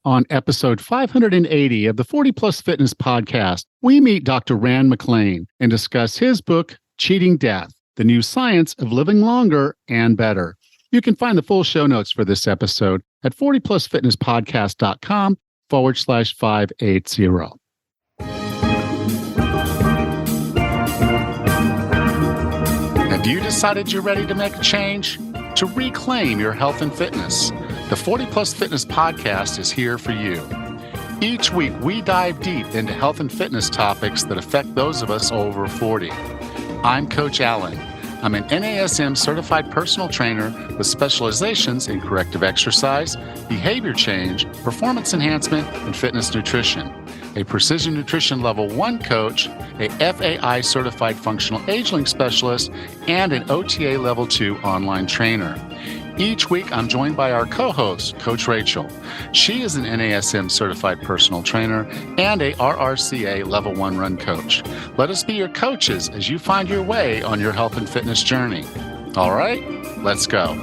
On episode 580 of the 40 Plus Fitness podcast, we meet Dr. Rand McClain and discuss his book, Cheating Death, The New Science of Living Longer and Better. You can find the full show notes for this episode at 40plusfitnesspodcast.com/580. Have you decided you're ready to make a change? To reclaim your health and fitness? The 40 Plus Fitness podcast is here for you. Each week, we dive deep into health and fitness topics that affect those of us over 40. I'm Coach Allen. I'm an NASM certified personal trainer with specializations in corrective exercise, behavior change, performance enhancement, and fitness nutrition. A Precision Nutrition Level 1 coach, a FAI certified functional age-linked specialist, and an OTA Level 2 online trainer. Each week, I'm joined by our co-host, Coach Rachel. She is an NASM certified personal trainer and a RRCA Level 1 run coach. Let us be your coaches as you find your way on your health and fitness journey. All right, let's go.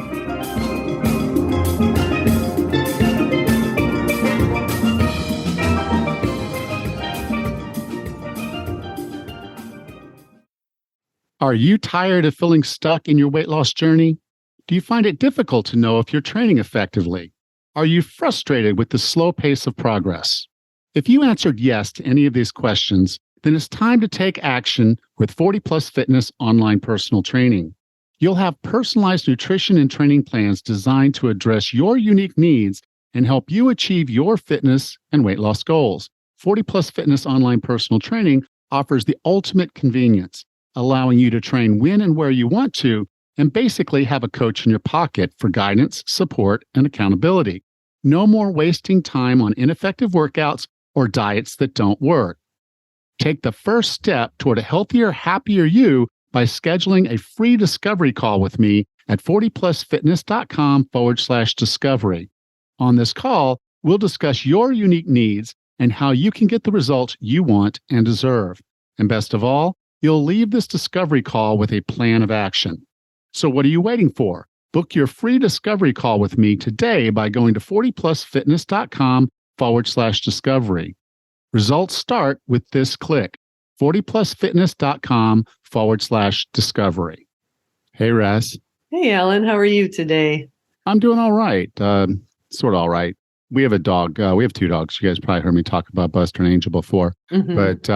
Are you tired of feeling stuck in your weight loss journey? Do you find it difficult to know if you're training effectively? Are you frustrated with the slow pace of progress? If you answered yes to any of these questions, then it's time to take action with 40 Plus Fitness online personal training. You'll have personalized nutrition and training plans designed to address your unique needs and help you achieve your fitness and weight loss goals. 40 Plus Fitness online personal training offers the ultimate convenience, allowing you to train when and where you want to, and basically have a coach in your pocket for guidance, support, and accountability. No more wasting time on ineffective workouts or diets that don't work. Take the first step toward a healthier, happier you by scheduling a free discovery call with me at 40plusfitness.com/discovery. On this call, we'll discuss your unique needs and how you can get the results you want and deserve. And best of all, you'll leave this discovery call with a plan of action. So what are you waiting for? Book your free discovery call with me today by going to 40plusfitness.com/discovery. Results start with this click, 40plusfitness.com/discovery. Hey, Russ. Hey, Alan. How are you today? I'm doing all right. Sort of all right. We have a dog. We have two dogs. You guys probably heard me talk about Buster and Angel before. Mm-hmm. But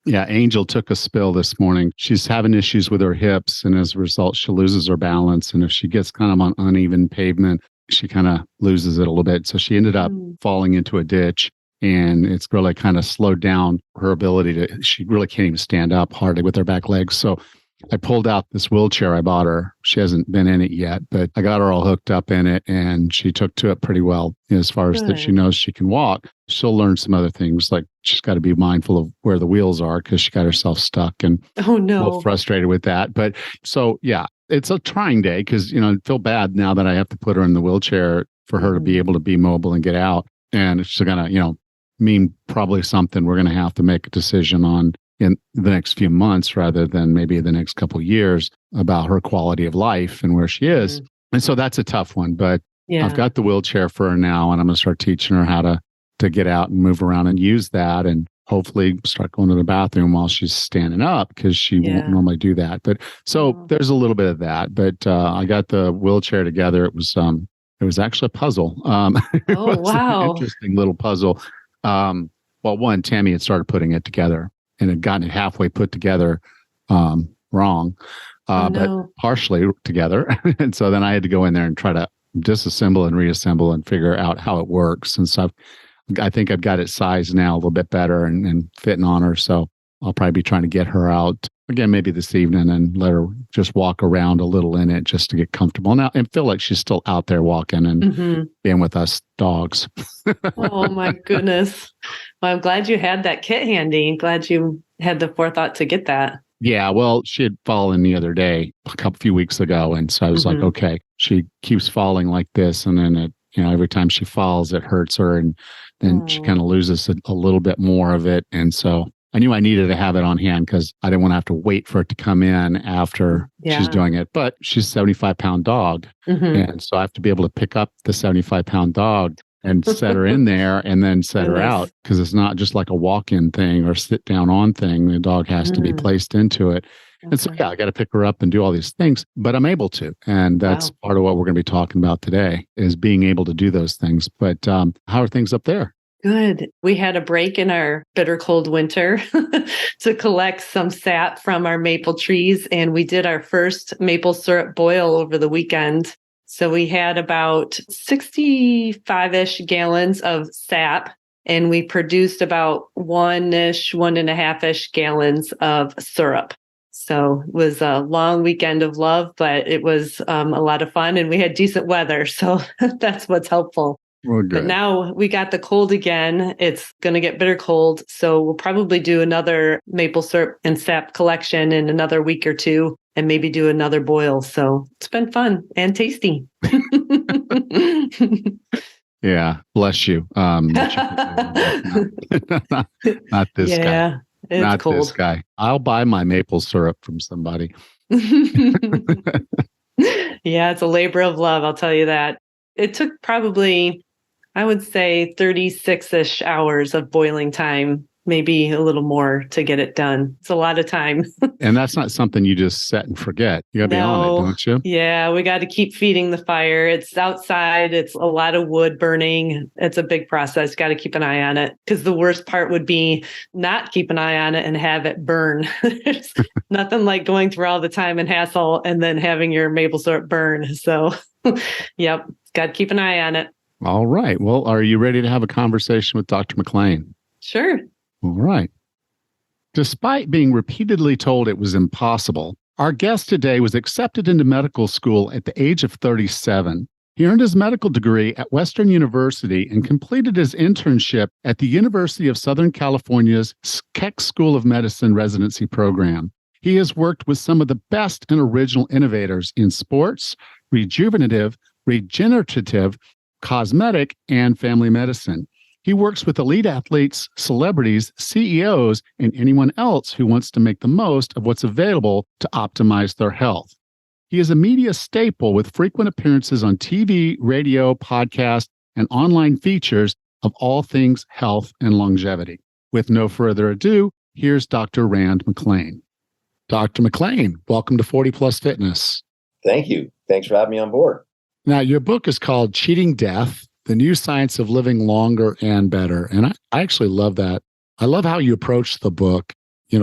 yeah, Angel took a spill this morning. She's having issues with her hips, and as a result, she loses her balance. And if she gets kind of on uneven pavement, she kind of loses it a little bit. So she ended up falling into a ditch, and it's really kind of slowed down her ability to, she really can't even stand up hardly with her back legs. So I pulled out this wheelchair I bought her. She hasn't been in it yet, but I got her all hooked up in it, and she took to it pretty well as far as that she knows she can walk. She'll learn some other things, like she's got to be mindful of where the wheels are because she got herself stuck and a little frustrated with that. But so, yeah, it's a trying day because, I feel bad now that I have to put her in the wheelchair for her to be able to be mobile and get out. And it's going to, mean probably something we're going to have to make a decision on in the next few months rather than maybe the next couple of years about her quality of life and where she is. And so that's a tough one, but I've got the wheelchair for her now, and I'm going to start teaching her how to get out and move around and use that, and hopefully start going to the bathroom while she's standing up because she won't normally do that. But so there's a little bit of that, but I got the wheelchair together. It was actually a puzzle. It was an interesting little puzzle. Well, one, Tammy had started putting it together and had gotten it halfway put together wrong, but partially together. And so then I had to go in there and try to disassemble and reassemble and figure out how it works. And so I think I've got it sized now a little bit better and fitting on her. So I'll probably be trying to get her out again, maybe this evening, and let her just walk around a little in it just to get comfortable now and feel like she's still out there walking and being with us dogs. Oh my goodness. Well, I'm glad you had that kit handy. Glad you had the forethought to get that. Yeah, well, she had fallen the other day, a few weeks ago. And so I was like, okay, she keeps falling like this. And then every time she falls, it hurts her. And then she kind of loses a little bit more of it. And so I knew I needed to have it on hand because I didn't want to have to wait for it to come in after she's doing it. But she's a 75-pound dog. And so I have to be able to pick up the 75-pound dog and set her in there and then set her out, because it's not just like a walk-in thing or sit down on thing. The dog has to be placed into it. And so, I got to pick her up and do all these things, but I'm able to. And that's part of what we're going to be talking about today, is being able to do those things. But how are things up there? Good. We had a break in our bitter cold winter to collect some sap from our maple trees. And we did our first maple syrup boil over the weekend. So we had about 65-ish gallons of sap, and we produced about 1.5-ish gallons of syrup. So it was a long weekend of love, but it was a lot of fun, and we had decent weather. So that's what's helpful. Well, good. But now we got the cold again. It's going to get bitter cold. So we'll probably do another maple syrup and sap collection in another week or two, and maybe do another boil. So it's been fun and tasty. Yeah. Bless you. Not this guy. It's not cold. This guy. I'll buy my maple syrup from somebody. Yeah, it's a labor of love. I'll tell you that. It took probably, I would say, 36-ish hours of boiling time, maybe a little more, to get it done. It's a lot of time. And that's not something you just set and forget. You got to be on it, don't you? Yeah, we got to keep feeding the fire. It's outside. It's a lot of wood burning. It's a big process. Got to keep an eye on it, because the worst part would be not keep an eye on it and have it burn. There's nothing like going through all the time and hassle and then having your maple syrup burn. So, yep, got to keep an eye on it. All right. Well, are you ready to have a conversation with Dr. McClain? Sure. All right. Despite being repeatedly told it was impossible, our guest today was accepted into medical school at the age of 37. He earned his medical degree at Western University and completed his internship at the University of Southern California's Keck School of Medicine residency program. He has worked with some of the best and original innovators in sports, rejuvenative, regenerative, cosmetic, and family medicine. He works with elite athletes, celebrities, CEOs, and anyone else who wants to make the most of what's available to optimize their health. He is a media staple with frequent appearances on TV, radio, podcast, and online features of all things health and longevity. With no further ado, here's Dr. Rand McClain. Dr. McClain, welcome to 40 Plus Fitness. Thank you. Thanks for having me on board. Now, your book is called Cheating Death: The New Science of Living Longer and Better. And I actually love that. I love how you approach the book,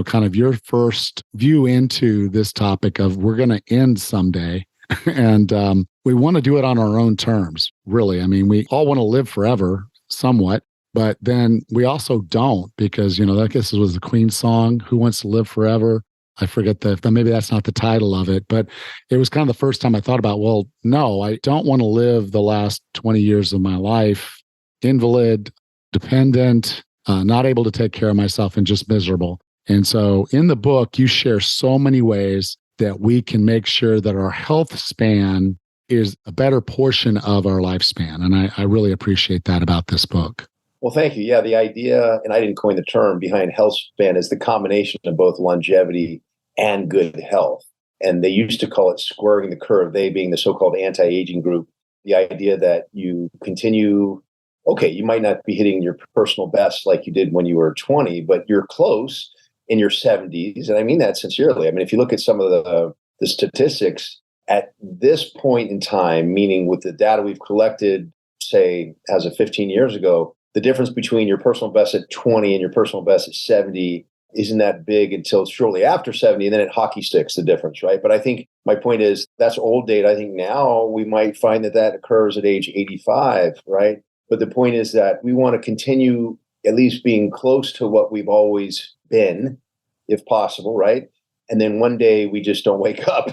kind of your first view into this topic of we're going to end someday. And we want to do it on our own terms, really. I mean, we all want to live forever somewhat, but then we also don't, because, I guess it was the Queen song, Who Wants to Live Forever? I forget maybe that's not the title of it, but it was kind of the first time I thought about, well, no, I don't want to live the last 20 years of my life invalid, dependent, not able to take care of myself, and just miserable. And so in the book, you share so many ways that we can make sure that our health span is a better portion of our lifespan. And I really appreciate that about this book. Well, thank you. Yeah, the idea, and I didn't coin the term, behind health span is the combination of both longevity and good health. And they used to call it squaring the curve, they being the so-called anti-aging group. The idea that you continue, okay, you might not be hitting your personal best like you did when you were 20, but you're close in your 70s. And I mean that sincerely. I mean, if you look at some of the statistics at this point in time, meaning with the data we've collected, say, as of 15 years ago, the difference between your personal best at 20 and your personal best at 70 isn't that big until shortly after 70, and then it hockey sticks the difference, right? But I think my point is that's old data. I think now we might find that occurs at age 85, right? But the point is that we want to continue at least being close to what we've always been, if possible, right? And then one day we just don't wake up,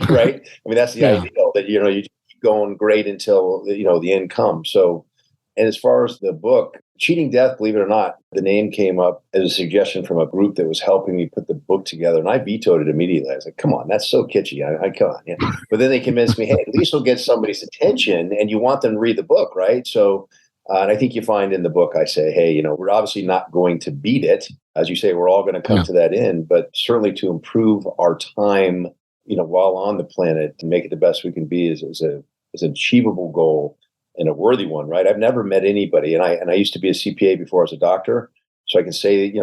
right? I mean, that's the ideal, that, you keep going great until, the end comes. So, and as far as the book, Cheating Death, believe it or not, the name came up as a suggestion from a group that was helping me put the book together. And I vetoed it immediately. I was like, come on, that's so kitschy. I come on. Yeah. But then they convinced me, hey, at least we'll get somebody's attention, and you want them to read the book, right? So, and I think you find in the book, I say, hey, we're obviously not going to beat it. As you say, we're all going to come to that end, but certainly to improve our time, while on the planet, and make it the best we can be is an achievable goal. and a worthy one, right? I've never met anybody, and I used to be a CPA before I was a doctor, so I can say,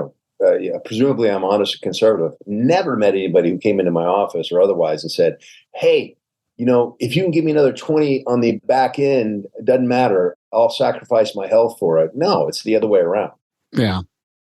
presumably I'm honest and conservative. Never met anybody who came into my office or otherwise and said, "Hey, if you can give me another 20 on the back end, it doesn't matter. I'll sacrifice my health for it." No, it's the other way around. Yeah.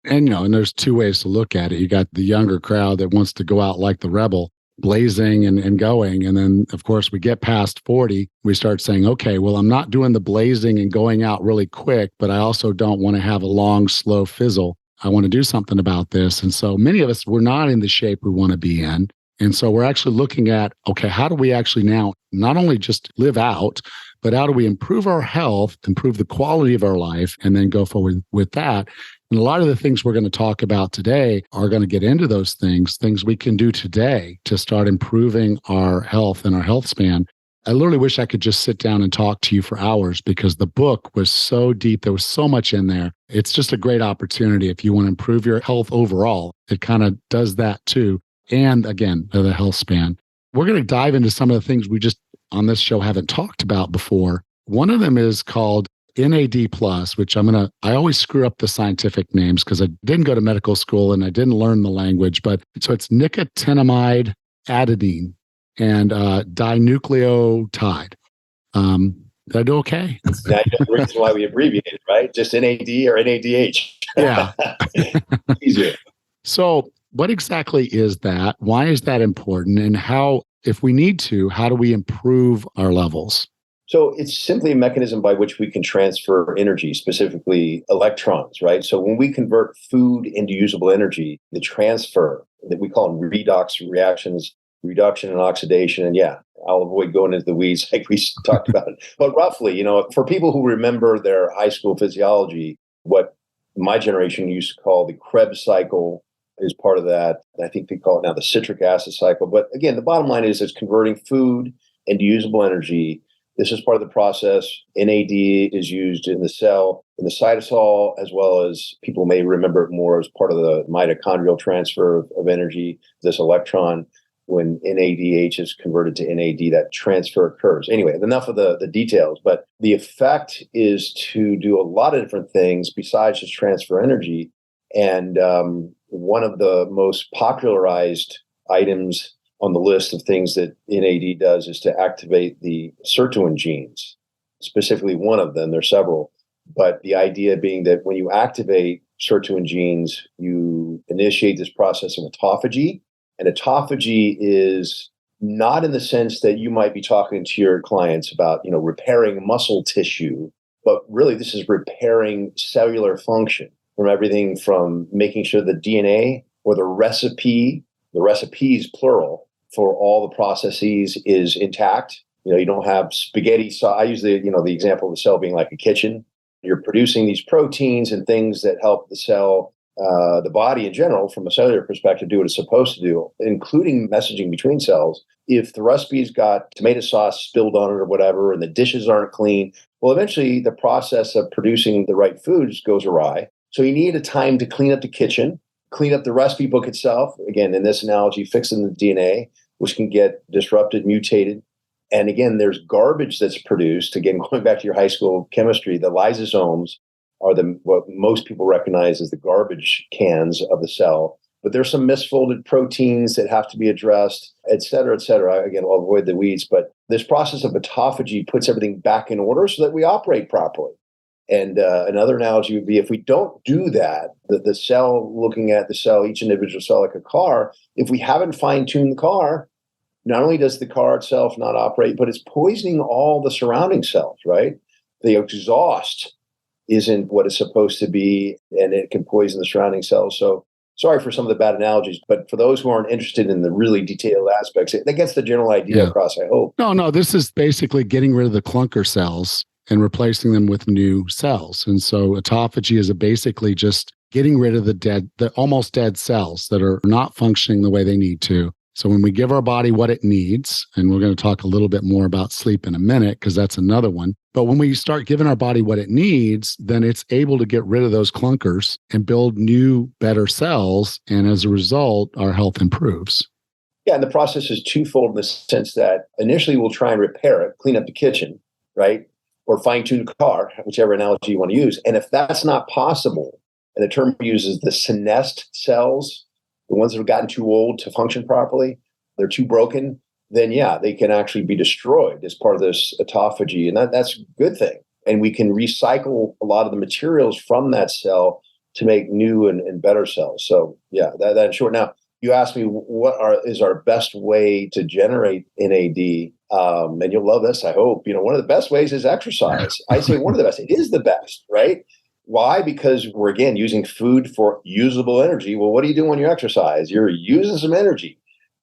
And, and there's two ways to look at it. You got the younger crowd that wants to go out like the rebel, blazing and going. And then, of course, we get past 40, we start saying, okay, well, I'm not doing the blazing and going out really quick, but I also don't want to have a long, slow fizzle. I want to do something about this. And so many of us, we're not in the shape we want to be in. And so we're actually looking at, okay, how do we actually now not only just live out, but how do we improve our health, improve the quality of our life, and then go forward with that? And a lot of the things we're going to talk about today are going to get into those things we can do today to start improving our health and our health span. I literally wish I could just sit down and talk to you for hours because the book was so deep. There was so much in there. It's just a great opportunity if you want to improve your health overall. It kind of does that too. And again, the health span. We're going to dive into some of the things we just on this show haven't talked about before. One of them is called NAD+, which I always screw up the scientific names because I didn't go to medical school and I didn't learn the language, but so it's nicotinamide adenine and dinucleotide. Did I do okay? That's the reason why we abbreviate it, right? Just NAD or NADH. Yeah. Easier. So what exactly is that? Why is that important? And how, if we need to, how do we improve our levels? So it's simply a mechanism by which we can transfer energy, specifically electrons, right? So when we convert food into usable energy, the transfer that we call them redox reactions, reduction and oxidation. And yeah, I'll avoid going into the weeds like we talked about. But roughly, for people who remember their high school physiology, what my generation used to call the Krebs cycle is part of that. I think they call it now the citric acid cycle. But again, the bottom line is it's converting food into usable energy. This is part of the process. NAD is used in the cell, in the cytosol, as well as people may remember it more as part of the mitochondrial transfer of energy. This electron, when NADH is converted to NAD, that transfer occurs. Anyway, enough of the details, but the effect is to do a lot of different things besides just transfer energy. And one of the most popularized items on the list of things that NAD does is to activate the sirtuin genes, specifically one of them. There's several, but the idea being that when you activate sirtuin genes, you initiate this process of autophagy. And autophagy is not in the sense that you might be talking to your clients about, repairing muscle tissue, but really this is repairing cellular function from everything from making sure the DNA or the recipes plural, for all the processes is intact. You don't have spaghetti. So I use the example of the cell being like a kitchen. You're producing these proteins and things that help the cell, the body in general, from a cellular perspective, do what it's supposed to do, including messaging between cells. If the recipe's got tomato sauce spilled on it or whatever, and the dishes aren't clean, well, eventually the process of producing the right foods goes awry. So you need a time to clean up the kitchen, clean up the recipe book itself. Again, in this analogy, fixing the DNA, which can get disrupted, mutated. And again, there's garbage that's produced. Again, going back to your high school chemistry, the lysosomes are what most people recognize as the garbage cans of the cell. But there's some misfolded proteins that have to be addressed, et cetera, et cetera. Again, I'll avoid the weeds, but this process of autophagy puts everything back in order so that we operate properly. And another analogy would be if we don't do that, the cell, looking at the cell, each individual cell like a car, if we haven't fine-tuned the car, not only does the car itself not operate, but it's poisoning all the surrounding cells, right? The exhaust isn't what it's supposed to be, and it can poison the surrounding cells. So sorry for some of the bad analogies, but for those who aren't interested in the really detailed aspects, that gets the general idea across, I hope. No, this is basically getting rid of the clunker cells and replacing them with new cells. And so autophagy is basically just getting rid of the almost dead cells that are not functioning the way they need to. So when we give our body what it needs, and we're going to talk a little bit more about sleep in a minute, because that's another one. But when we start giving our body what it needs, then it's able to get rid of those clunkers and build new, better cells. And as a result, our health improves. Yeah, and the process is twofold in the sense that initially we'll try and repair it, clean up the kitchen, right? or fine-tune the car, whichever analogy you want to use. And if that's not possible, and the term uses the senesced cells, the ones that have gotten too old to function properly, they're too broken, then yeah, they can actually be destroyed as part of this autophagy. And that's a good thing. And we can recycle a lot of the materials from that cell to make new and better cells. So yeah, that in short. Now, you asked me is our best way to generate NAD, and you'll love this, I hope. One of the best ways is exercise. I say one of the best. It is the best, right? Why? Because we're, again, using food for usable energy. Well, what do you do when you exercise? You're using some energy,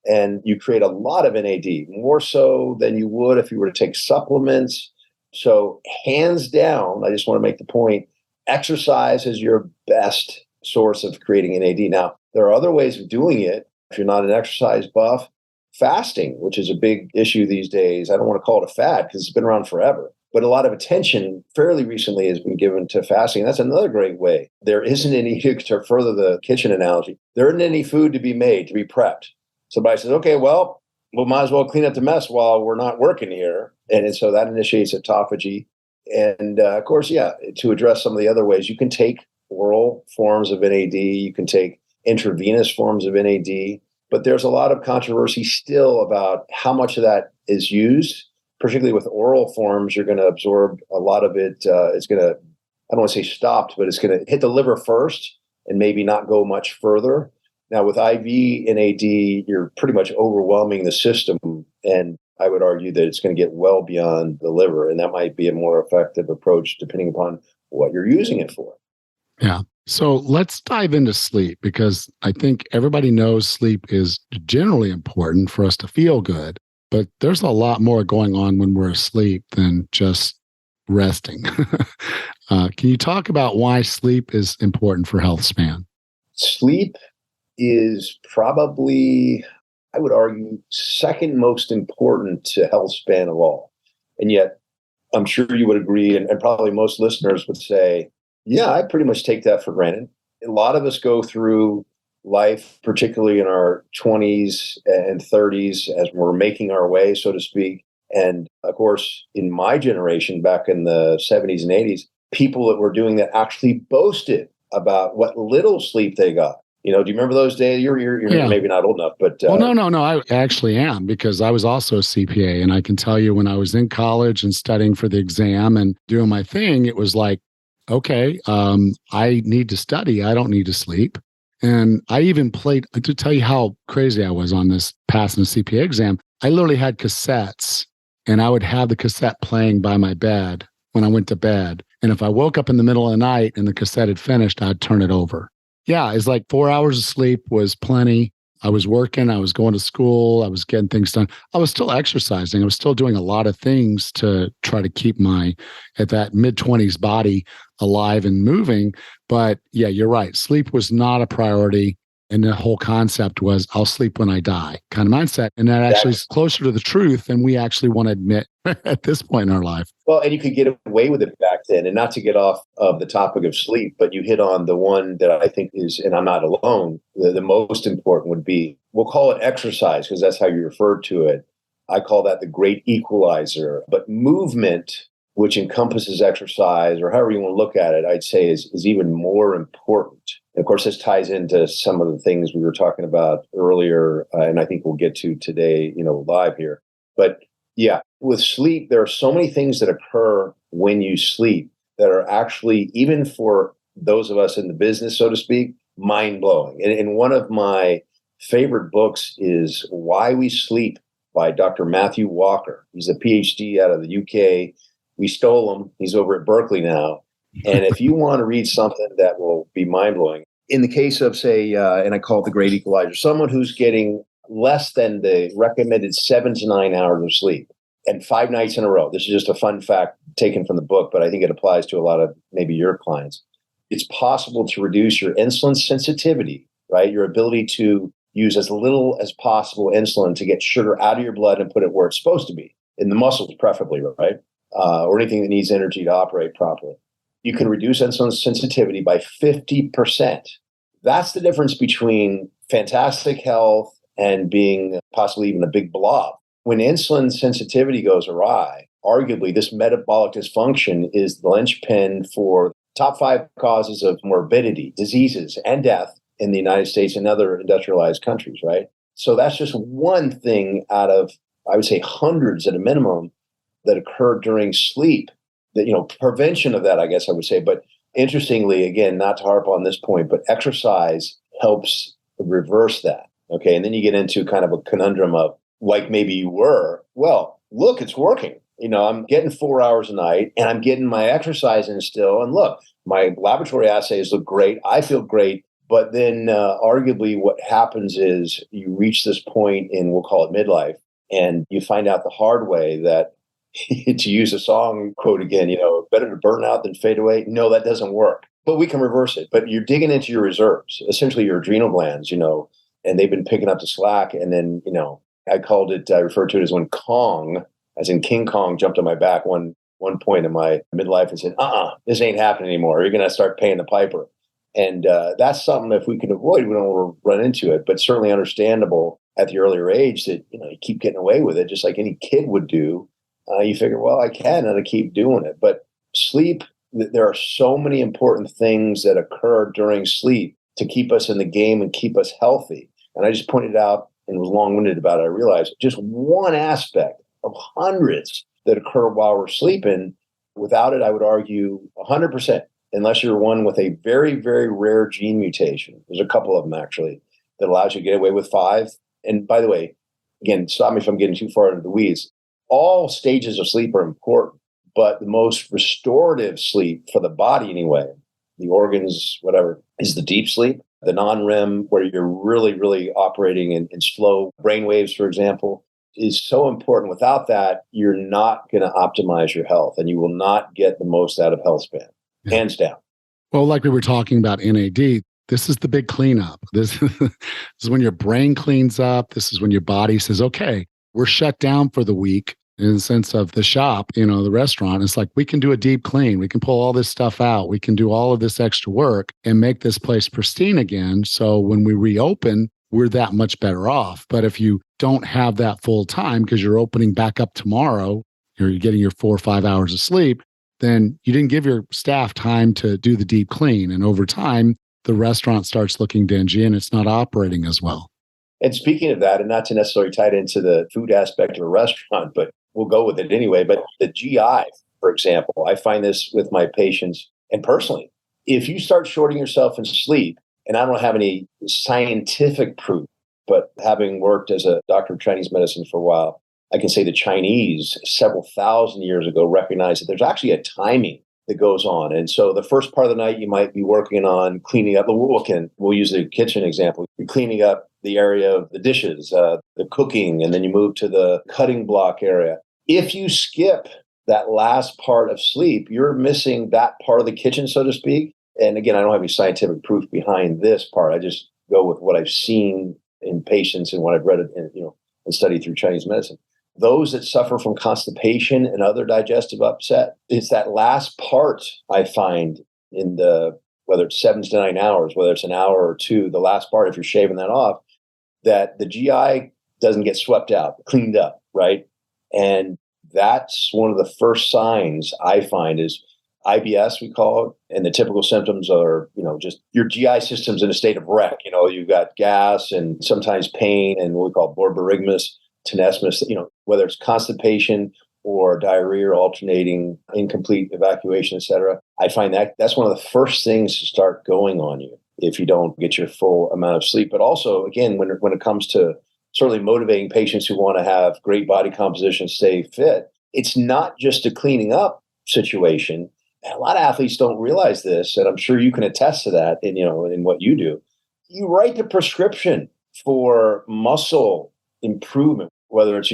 and you create a lot of NAD, more so than you would if you were to take supplements. So hands down, I just want to make the point, exercise is your best source of creating NAD. Now, there are other ways of doing it. If you're not an exercise buff, fasting, which is a big issue these days. I don't want to call it a fad because it's been around forever. But a lot of attention fairly recently has been given to fasting. That's another great way. There isn't any, to further the kitchen analogy, there isn't any food to be made, to be prepped. Somebody says, okay, well, we might as well clean up the mess while we're not working here. And so that initiates autophagy. And of course, yeah, to address some of the other ways, you can take oral forms of NAD, you can take intravenous forms of NAD, but there's a lot of controversy still about how much of that is used. Particularly with oral forms, you're going to absorb a lot of it. It's going to, I don't want to say stopped, but it's going to hit the liver first and maybe not go much further. Now with IV NAD, you're pretty much overwhelming the system. And I would argue that it's going to get well beyond the liver. And that might be a more effective approach depending upon what you're using it for. Yeah. So let's dive into sleep, because I think everybody knows sleep is generally important for us to feel good. But there's a lot more going on when we're asleep than just resting. Can you talk about why sleep is important for health span? Sleep is probably, I would argue, second most important to health span of all. And yet, I'm sure you would agree, and probably most listeners would say, yeah, I pretty much take that for granted. A lot of us go through life, particularly in our 20s and 30s, as we're making our way, so to speak. And of course, in my generation, back in the 70s and 80s, people that were doing that actually boasted about what little sleep they got. Do you remember those days? You're Yeah. Maybe not old enough, but well, no. I actually am, because I was also a CPA, and I can tell you when I was in college and studying for the exam and doing my thing, it was like, okay, I need to study. I don't need to sleep. And I even played, to tell you how crazy I was on this passing the CPA exam, I literally had cassettes, and I would have the cassette playing by my bed when I went to bed. And if I woke up in the middle of the night and the cassette had finished, I'd turn it over. Yeah, it's like 4 hours of sleep was plenty. I was working, I was going to school, I was getting things done. I was still exercising. I was still doing a lot of things to try to keep at that mid-20s body alive and moving. But yeah, you're right. Sleep was not a priority. And the whole concept was, I'll sleep when I die kind of mindset. And that actually is closer to the truth than we actually want to admit at this point in our life. Well, and you could get away with it back then. And not to get off of the topic of sleep, but you hit on the one that I think is, and I'm not alone, the most important would be, we'll call it exercise, because that's how you referred to it. I call that the great equalizer. But movement, which encompasses exercise, or however you want to look at it, I'd say is even more important. And of course, this ties into some of the things we were talking about earlier, and I think we'll get to today, live here. But yeah, with sleep, there are so many things that occur when you sleep that are actually, even for those of us in the business, so to speak, mind-blowing. And one of my favorite books is Why We Sleep by Dr. Matthew Walker. He's a PhD out of the UK. We stole him. He's over at Berkeley now. And if you want to read something that will be mind-blowing, in the case of, say, and I call it the great equalizer, someone who's getting less than the recommended 7 to 9 hours of sleep and 5 nights in a row. This is just a fun fact taken from the book, but I think it applies to a lot of maybe your clients. It's possible to reduce your insulin sensitivity, right? Your ability to use as little as possible insulin to get sugar out of your blood and put it where it's supposed to be, in the muscles preferably, right? Or anything that needs energy to operate properly. You can reduce insulin sensitivity by 50%. That's the difference between fantastic health and being possibly even a big blob. When insulin sensitivity goes awry, arguably this metabolic dysfunction is the linchpin for top 5 causes of morbidity, diseases, and death in the United States and other industrialized countries, right? So that's just one thing out of, I would say, hundreds at a minimum that occur during sleep. That, prevention of that, I guess I would say. But interestingly, again, not to harp on this point, but exercise helps reverse that. Okay. And then you get into kind of a conundrum of, like, maybe you were, well, look, it's working. I'm getting 4 hours a night and I'm getting my exercise in still. And look, my laboratory assays look great. I feel great. But then arguably what happens is you reach this point in, we'll call it midlife, and you find out the hard way that, to use a song quote again, better to burn out than fade away. No, that doesn't work. But we can reverse it. But you're digging into your reserves, essentially your adrenal glands, and they've been picking up the slack. And then, I referred to it as when Kong, as in King Kong, jumped on my back one point in my midlife and said, this ain't happening anymore. You're going to start paying the piper. And that's something, if we can avoid, we don't run into it, but certainly understandable at the earlier age that, you keep getting away with it, just like any kid would do. You figure, well, I can, and I keep doing it. But sleep, there are so many important things that occur during sleep to keep us in the game and keep us healthy. And I just pointed out and was long-winded about it. I realized just one aspect of hundreds that occur while we're sleeping. Without it, I would argue 100%, unless you're one with a very, very rare gene mutation. There's a couple of them, actually, that allows you to get away with 5. And by the way, again, stop me if I'm getting too far into the weeds. All stages of sleep are important, but the most restorative sleep for the body anyway, the organs, whatever, is the deep sleep, the non-REM, where you're really, really operating in slow brain waves, for example, is so important. Without that, you're not going to optimize your health, and you will not get the most out of health span, hands down. Well, like we were talking about NAD, this is the big cleanup. This is when your brain cleans up. This is when your body says, okay, we're shut down for the week. In the sense of the shop, the restaurant, it's like, we can do a deep clean. We can pull all this stuff out. We can do all of this extra work and make this place pristine again. So when we reopen, we're that much better off. But if you don't have that full time because you're opening back up tomorrow, you're getting your 4 or 5 hours of sleep, then you didn't give your staff time to do the deep clean. And over time, the restaurant starts looking dingy and it's not operating as well. And speaking of that, and not to necessarily tie it into the food aspect of a restaurant, but we'll go with it anyway. But the GI, for example, I find this with my patients and personally, if you start shorting yourself in sleep, and I don't have any scientific proof, but having worked as a doctor of Chinese medicine for a while, I can say the Chinese several thousand years ago recognized that there's actually a timing that goes on. And so the first part of the night, you might be working on cleaning up. We'll use the kitchen example. You're cleaning up the area of the dishes, the cooking, and then you move to the cutting block area. If you skip that last part of sleep, you're missing that part of the kitchen, so to speak. And again, I don't have any scientific proof behind this part. I just go with what I've seen in patients and what I've read and studied through Chinese medicine. Those that suffer from constipation and other digestive upset, it's that last part I find in whether it's 7 to 9 hours, whether it's an hour or 2, the last part, if you're shaving that off, that the GI doesn't get swept out, cleaned up, right? And that's one of the first signs I find is IBS, we call it. And the typical symptoms are, just your GI system's in a state of wreck. You've got gas and sometimes pain and what we call borborygmus, tenesmus, whether it's constipation or diarrhea or alternating incomplete evacuation, et cetera. I find that's one of the first things to start going on you if you don't get your full amount of sleep. But also, again, when it comes to certainly motivating patients who want to have great body composition, stay fit, it's not just a cleaning up situation. And a lot of athletes don't realize this, and I'm sure you can attest to that in what you do. You write the prescription for muscle improvement, whether it's,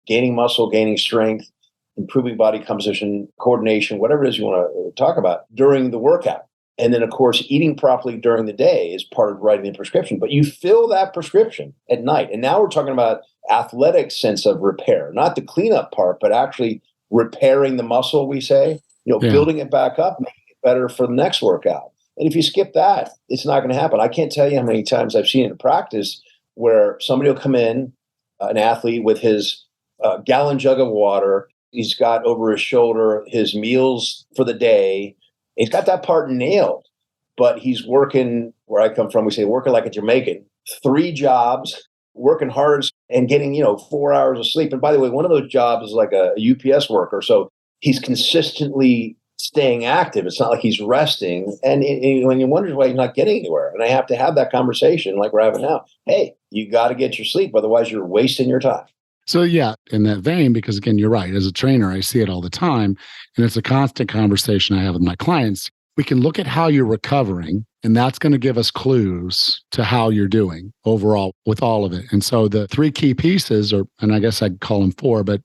gaining muscle, gaining strength, improving body composition, coordination, whatever it is you want to talk about during the workout. And then, of course, eating properly during the day is part of writing the prescription. But you fill that prescription at night. And now we're talking about athletic sense of repair, not the cleanup part, but actually repairing the muscle, we say, building it back up, making it better for the next workout. And if you skip that, it's not going to happen. I can't tell you how many times I've seen it in practice where somebody will come in, an athlete with his gallon jug of water, He's got over his shoulder his meals for the day. He's got that part nailed, but he's working where I come from. We say working like a Jamaican, 3 jobs, working hard and getting, 4 hours of sleep. And by the way, one of those jobs is like a UPS worker. So he's consistently staying active. It's not like he's resting. And when you wonder why he's not getting anywhere, and I have to have that conversation like we're having now. Hey, you got to get your sleep. Otherwise, you're wasting your time. So yeah, in that vein, because again, you're right. As a trainer, I see it all the time. And it's a constant conversation I have with my clients. We can look at how you're recovering, and that's going to give us clues to how you're doing overall with all of it. And so the 3 key pieces, and I guess I'd call them 4, but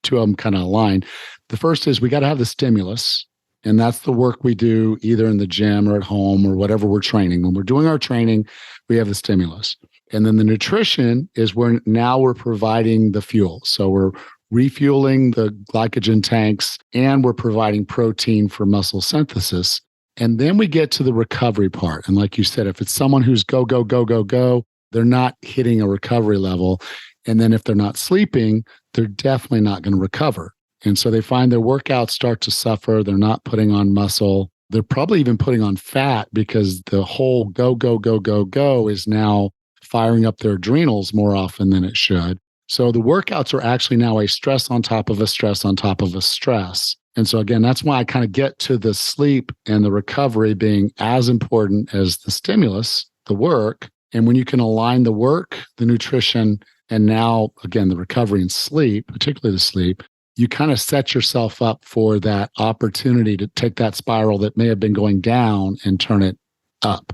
2 of them kind of align. The first is we got to have the stimulus. And that's the work we do either in the gym or at home or whatever we're training. When we're doing our training, we have the stimulus. And then the nutrition is where now we're providing the fuel. So we're refueling the glycogen tanks and we're providing protein for muscle synthesis. And then we get to the recovery part. And like you said, if it's someone who's go, go, go, go, go, they're not hitting a recovery level. And then if they're not sleeping, they're definitely not going to recover. And so they find their workouts start to suffer. They're not putting on muscle. They're probably even putting on fat because the whole go, go, go, go, go is now firing up their adrenals more often than it should. So the workouts are actually now a stress on top of a stress on top of a stress. And so again, that's why I kind of get to the sleep and the recovery being as important as the stimulus, the work. And when you can align the work, the nutrition, and now again, the recovery and sleep, particularly the sleep, you kind of set yourself up for that opportunity to take that spiral that may have been going down and turn it up.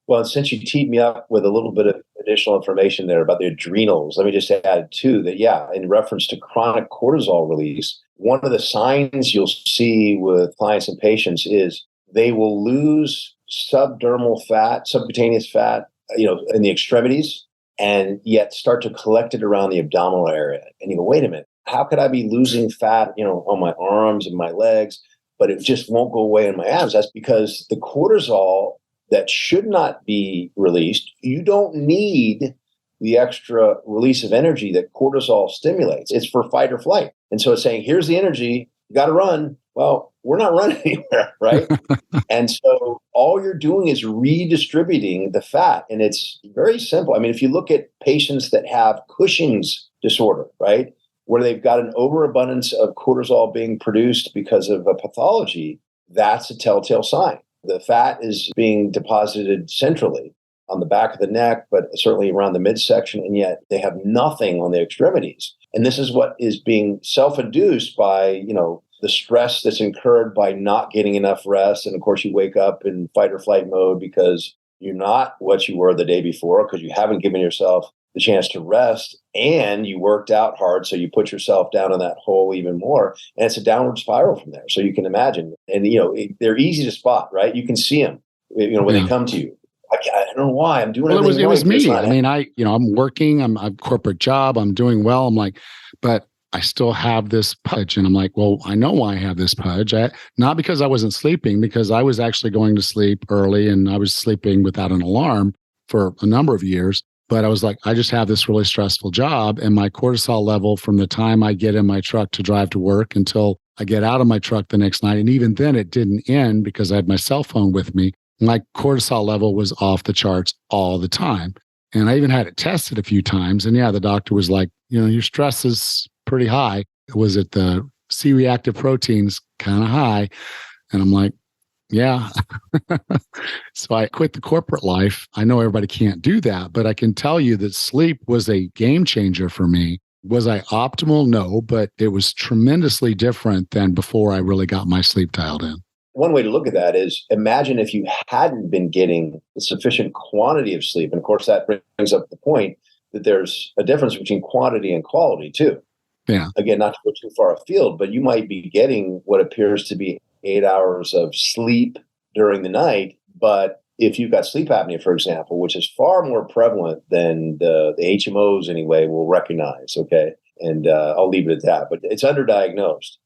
Well, since you teed me up with a little bit of additional information there about the adrenals, let me just add too that, in reference to chronic cortisol release, one of the signs you'll see with clients and patients is they will lose subdermal fat, subcutaneous fat, in the extremities, and yet start to collect it around the abdominal area. And you go, wait a minute, how could I be losing fat, on my arms and my legs, but it just won't go away in my abs? That's because the cortisol that should not be released, you don't need the extra release of energy that cortisol stimulates. It's for fight or flight. And so it's saying, here's the energy, you got to run. Well, we're not running anywhere, right? And so all you're doing is redistributing the fat. And it's very simple. I mean, if you look at patients that have Cushing's disorder, right, where they've got an overabundance of cortisol being produced because of a pathology, that's a telltale sign. The fat is being deposited centrally on the back of the neck, but certainly around the midsection, and yet they have nothing on the extremities. And this is what is being self-induced by, the stress that's incurred by not getting enough rest. And of course, you wake up in fight or flight mode because you're not what you were the day before, because you haven't given yourself the chance to rest, and you worked out hard. So you put yourself down in that hole even more, and it's a downward spiral from there. So you can imagine, and they're easy to spot, right? You can see them, when they come to you. I don't know why I'm doing everything it was right, me. I mean, I'm working, I'm a corporate job, I'm doing well. I'm like, but I still have this pudge. And I'm like, well, I know why I have this pudge. Not because I wasn't sleeping, because I was actually going to sleep early and I was sleeping without an alarm for a number of years. But I was like, I just have this really stressful job, and my cortisol level from the time I get in my truck to drive to work until I get out of my truck the next night, and even then it didn't end because I had my cell phone with me, my cortisol level was off the charts all the time. And I even had it tested a few times. And the doctor was like, your stress is pretty high. Was it the C-reactive proteins kind of high? And I'm like, yeah. So I quit the corporate life. I know everybody can't do that, but I can tell you that sleep was a game changer for me. Was I optimal? No, but it was tremendously different than before I really got my sleep dialed in. One way to look at that is imagine if you hadn't been getting a sufficient quantity of sleep. And of course, that brings up the point that there's a difference between quantity and quality too. Yeah. Again, not to go too far afield, but you might be getting what appears to be 8 hours of sleep during the night. But if you've got sleep apnea, for example, which is far more prevalent than the HMOs anyway will recognize, okay? And I'll leave it at that, but it's underdiagnosed.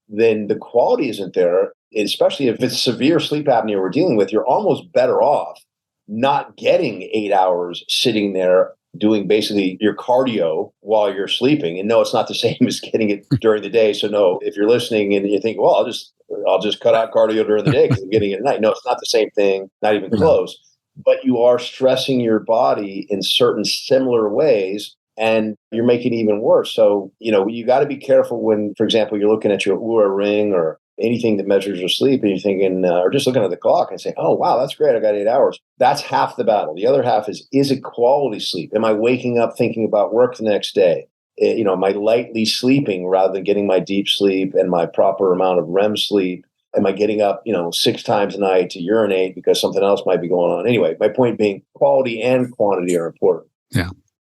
Then the quality isn't there, especially if it's severe sleep apnea we're dealing with. You're almost better off not getting 8 hours sitting there doing basically your cardio while you're sleeping. And no, it's not the same as getting it during the day. So no, if you're listening and you think, well, I'll just cut out cardio during the day because I'm getting it at night. No, it's not the same thing, not even close. But you are stressing your body in certain similar ways, and you're making it even worse. So, you got to be careful when, for example, you're looking at your Oura ring or anything that measures your sleep, and you're thinking, or just looking at the clock and saying, oh, wow, that's great. I got 8 hours. That's half the battle. The other half is it quality sleep? Am I waking up thinking about work the next day? Am I lightly sleeping rather than getting my deep sleep and my proper amount of REM sleep? Am I getting up, 6 times a night to urinate because something else might be going on? Anyway, my point being quality and quantity are important. Yeah.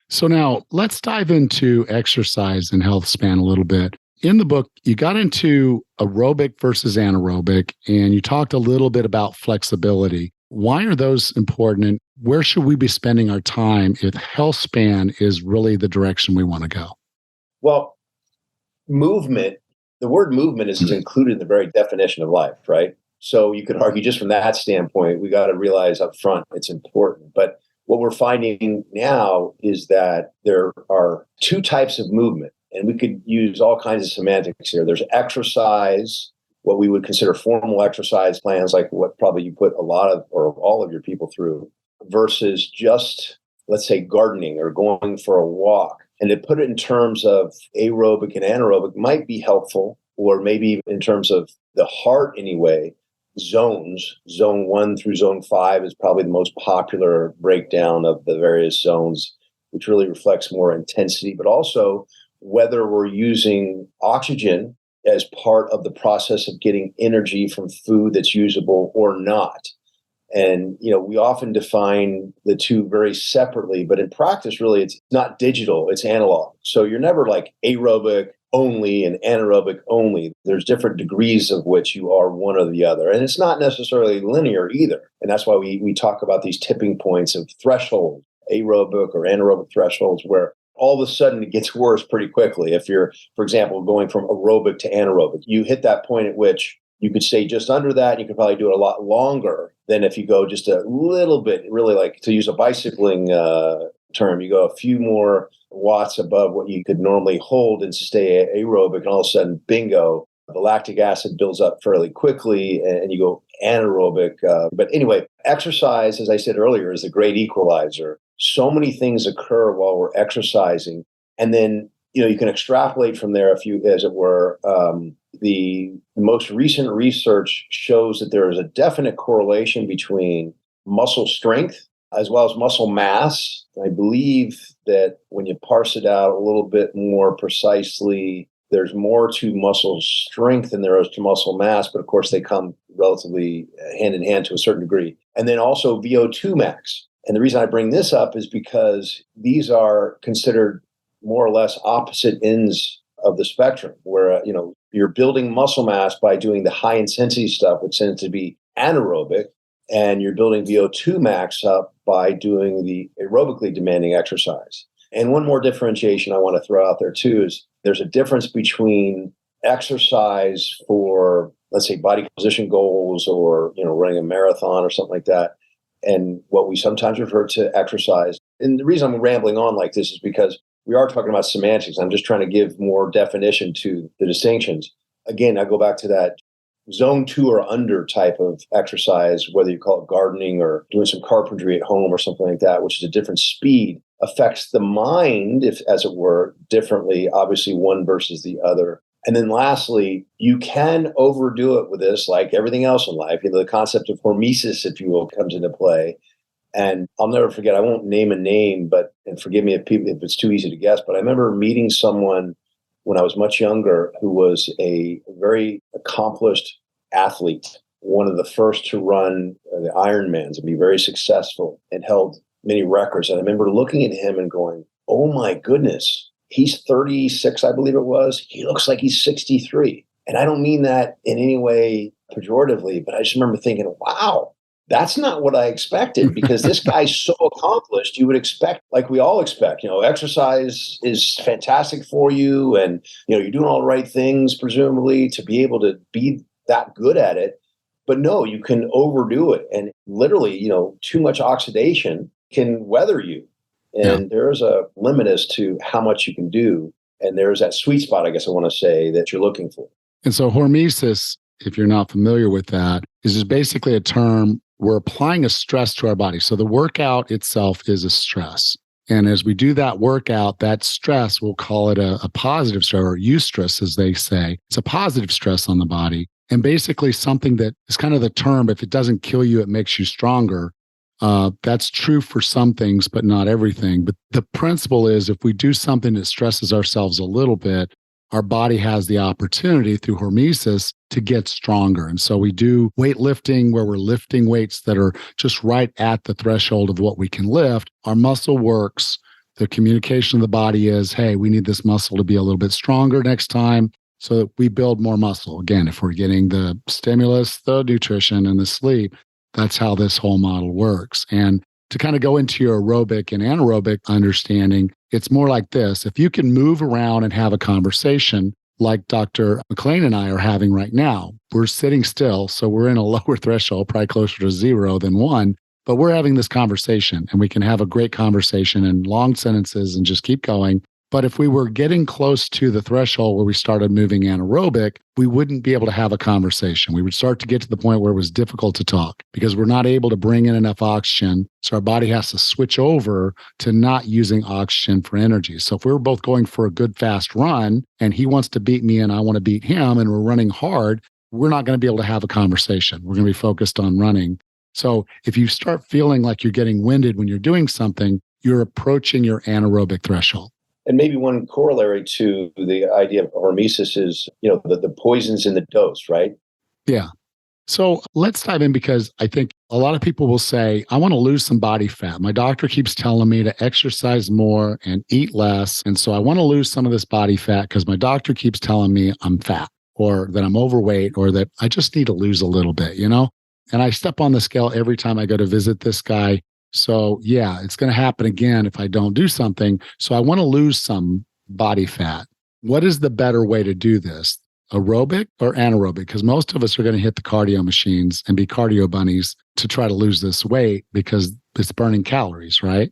So now let's dive into exercise and health span a little bit. In the book, you got into aerobic versus anaerobic, and you talked a little bit about flexibility. Why are those important, and where should we be spending our time if health span is really the direction we want to go? Well, movement, the word movement is included in the very definition of life, right? So you could argue just from that standpoint, we got to realize up front it's important. But what we're finding now is that there are 2 types of movement. And we could use all kinds of semantics here. There's exercise, what we would consider formal exercise plans, like what probably you put a lot of or all of your people through, versus just, let's say, gardening or going for a walk. And to put it in terms of aerobic and anaerobic might be helpful, or maybe in terms of the heart anyway. Zones, zone 1 through zone 5 is probably the most popular breakdown of the various zones, which really reflects more intensity, but also whether we're using oxygen as part of the process of getting energy from food that's usable or not. And, we often define the 2 very separately, but in practice, really, it's not digital, it's analog. So you're never like aerobic only and anaerobic only. There's different degrees of which you are one or the other. And it's not necessarily linear either. And that's why we talk about these tipping points of thresholds, aerobic or anaerobic thresholds, where all of a sudden it gets worse pretty quickly. If you're, for example, going from aerobic to anaerobic, you hit that point at which you could stay just under that. And you could probably do it a lot longer than if you go just a little bit, really, like, to use a bicycling term, you go a few more watts above what you could normally hold and stay aerobic. And all of a sudden, bingo, the lactic acid builds up fairly quickly and you go anaerobic. But anyway, exercise, as I said earlier, is a great equalizer. So many things occur while we're exercising. And then, you can extrapolate from there, as it were. The most recent research shows that there is a definite correlation between muscle strength as well as muscle mass. I believe that when you parse it out a little bit more precisely, there's more to muscle strength than there is to muscle mass, but of course they come relatively hand in hand to a certain degree. And then also VO2 max. And the reason I bring this up is because these are considered more or less opposite ends of the spectrum, where you're building muscle mass by doing the high intensity stuff, which tends to be anaerobic, and you're building VO2 max up by doing the aerobically demanding exercise. And one more differentiation I want to throw out there too is there's a difference between exercise for, let's say, body composition goals or running a marathon or something like that, and what we sometimes refer to exercise. And the reason I'm rambling on like this is because we are talking about semantics. I'm just trying to give more definition to the distinctions. Again, I go back to that zone 2 or under type of exercise, whether you call it gardening or doing some carpentry at home or something like that, which is a different speed, affects the mind, if as it were, differently, obviously one versus the other. And then lastly, you can overdo it with this, like everything else in life. The concept of hormesis, if you will, comes into play. And I'll never forget, I won't name a name, and forgive me if it's too easy to guess, but I remember meeting someone when I was much younger who was a very accomplished athlete, one of the first to run the Ironmans and be very successful and held many records. And I remember looking at him and going, oh my goodness, he's 36, I believe it was. He looks like he's 63. And I don't mean that in any way pejoratively, but I just remember thinking, wow, that's not what I expected, because this guy's so accomplished. You would expect, like we all expect, exercise is fantastic for you, and you're doing all the right things, presumably, to be able to be that good at it. But no, you can overdo it, and literally, too much oxidation can weather you. And there's a limit as to how much you can do. And there's that sweet spot, I guess I want to say, that you're looking for. And so hormesis, if you're not familiar with that, is just basically a term. We're applying a stress to our body. So the workout itself is a stress. And as we do that workout, that stress, we'll call it a positive stress, or eustress, as they say. It's a positive stress on the body. And basically something that is kind of the term, if it doesn't kill you, it makes you stronger. That's true for some things, but not everything. But the principle is, if we do something that stresses ourselves a little bit, our body has the opportunity through hormesis to get stronger. And so we do weightlifting where we're lifting weights that are just right at the threshold of what we can lift. Our muscle works. The communication of the body is, hey, we need this muscle to be a little bit stronger next time, so that we build more muscle. Again, if we're getting the stimulus, the nutrition, and the sleep, that's how this whole model works. And to kind of go into your aerobic and anaerobic understanding, it's more like this. If you can move around and have a conversation like Dr. McClain and I are having right now, we're sitting still, so we're in a lower threshold, probably closer to 0 than 1, but we're having this conversation, and we can have a great conversation and long sentences and just keep going. But if we were getting close to the threshold where we started moving anaerobic, we wouldn't be able to have a conversation. We would start to get to the point where it was difficult to talk because we're not able to bring in enough oxygen. So our body has to switch over to not using oxygen for energy. So if we were both going for a good fast run and he wants to beat me and I want to beat him and we're running hard, we're not going to be able to have a conversation. We're going to be focused on running. So if you start feeling like you're getting winded when you're doing something, you're approaching your anaerobic threshold. And maybe one corollary to the idea of hormesis is, the poisons in the dose, right? Yeah. So let's dive in, because I think a lot of people will say, I want to lose some body fat. My doctor keeps telling me to exercise more and eat less. And so I want to lose some of this body fat because my doctor keeps telling me I'm fat or that I'm overweight or that I just need to lose a little bit, And I step on the scale every time I go to visit this guy. So yeah, it's going to happen again if I don't do something. So I want to lose some body fat. What is the better way to do this? Aerobic or anaerobic? Because most of us are going to hit the cardio machines and be cardio bunnies to try to lose this weight because it's burning calories, right?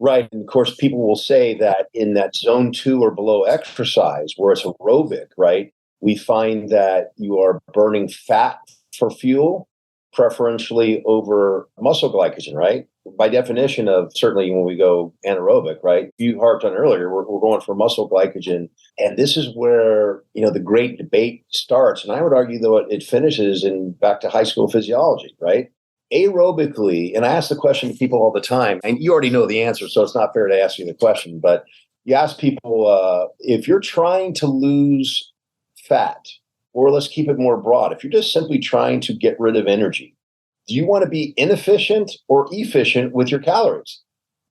Right. And of course, people will say that in that zone 2 or below exercise, where it's aerobic, right, we find that you are burning fat for fuel, preferentially over muscle glycogen, right? By definition of certainly when we go anaerobic, right? You harped on earlier, we're going for muscle glycogen. And this is where, the great debate starts. And I would argue, though, it finishes in back to high school physiology, right? Aerobically, and I ask the question to people all the time, and you already know the answer, so it's not fair to ask you the question, but you ask people, if you're trying to lose fat, or let's keep it more broad, if you're just simply trying to get rid of energy, do you want to be inefficient or efficient with your calories?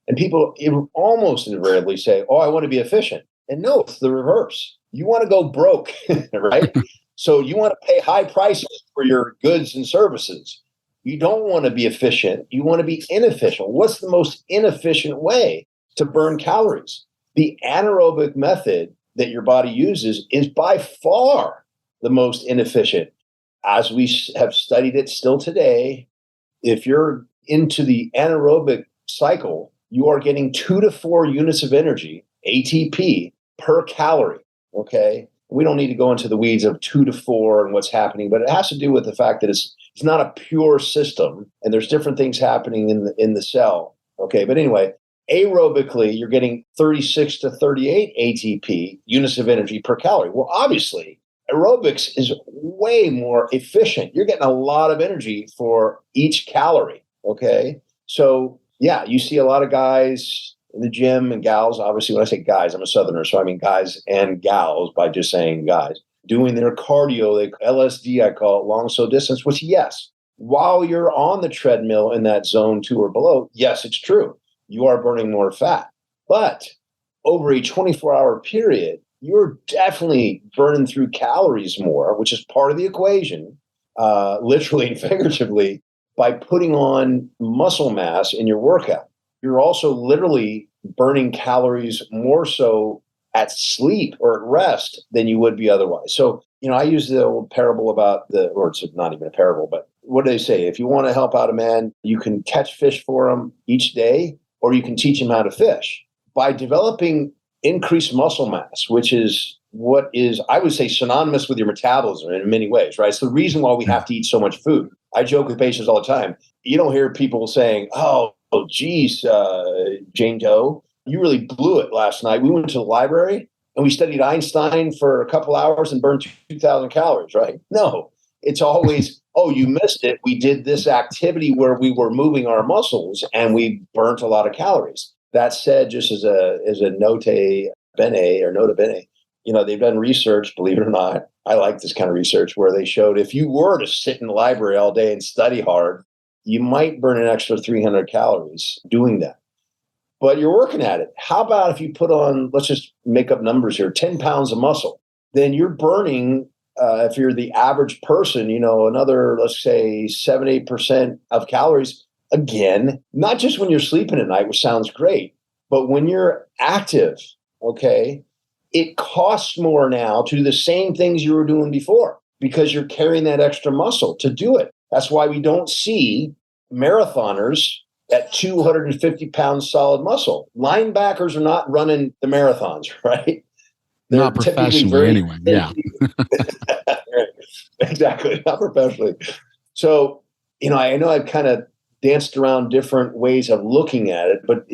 And people almost invariably say, I want to be efficient. And no, it's the reverse. You want to go broke, right? So you want to pay high prices for your goods and services. You don't want to be efficient. You want to be inefficient. What's the most inefficient way to burn calories? The anaerobic method that your body uses is by far the most inefficient. As we have studied it still today, if you're into the anaerobic cycle, you are getting 2 to 4 units of energy, ATP, per calorie, okay? We don't need to go into the weeds of 2 to 4 and what's happening, but it has to do with the fact that it's not a pure system, and there's different things happening in the cell, okay? But anyway, aerobically, you're getting 36 to 38 ATP, units of energy per calorie. Well, obviously, aerobics is way more efficient. You're getting a lot of energy for each calorie, okay? So, yeah, you see a lot of guys in the gym and gals. Obviously, when I say guys, I'm a Southerner, so I mean guys and gals by just saying guys, doing their cardio, LSD, I call it, long slow distance, which, yes, while you're on the treadmill in that zone 2 or below, yes, it's true. You are burning more fat. But over a 24-hour period, you're definitely burning through calories more, which is part of the equation, literally and figuratively, by putting on muscle mass in your workout. You're also literally burning calories more so at sleep or at rest than you would be otherwise. So, I use the old parable about or it's not even a parable, but what do they say? If you want to help out a man, you can catch fish for him each day, or you can teach them how to fish. By developing increased muscle mass, which is what is, I would say, synonymous with your metabolism in many ways, right? It's the reason why we have to eat so much food. I joke with patients all the time. You don't hear people saying, oh geez, Jane Doe, you really blew it last night. We went to the library and we studied Einstein for a couple hours and burned 2,000 calories, right? No, it's always, oh, you missed it. We did this activity where we were moving our muscles and we burnt a lot of calories. That said, just as a nota bene, they've done research, believe it or not. I like this kind of research where they showed if you were to sit in the library all day and study hard, you might burn an extra 300 calories doing that. But you're working at it. How about if you put on, let's just make up numbers here, 10 pounds of muscle, then you're burning, if you're the average person, another, let's say 7-8% of calories. Again, not just when you're sleeping at night, which sounds great, but when you're active, okay, it costs more now to do the same things you were doing before because you're carrying that extra muscle to do it. That's why we don't see marathoners at 250 pounds solid muscle. Linebackers are not running the marathons, right? They're not professionally anyway. Yeah. Exactly. Not professionally. So, I know I've kind of danced around different ways of looking at it, but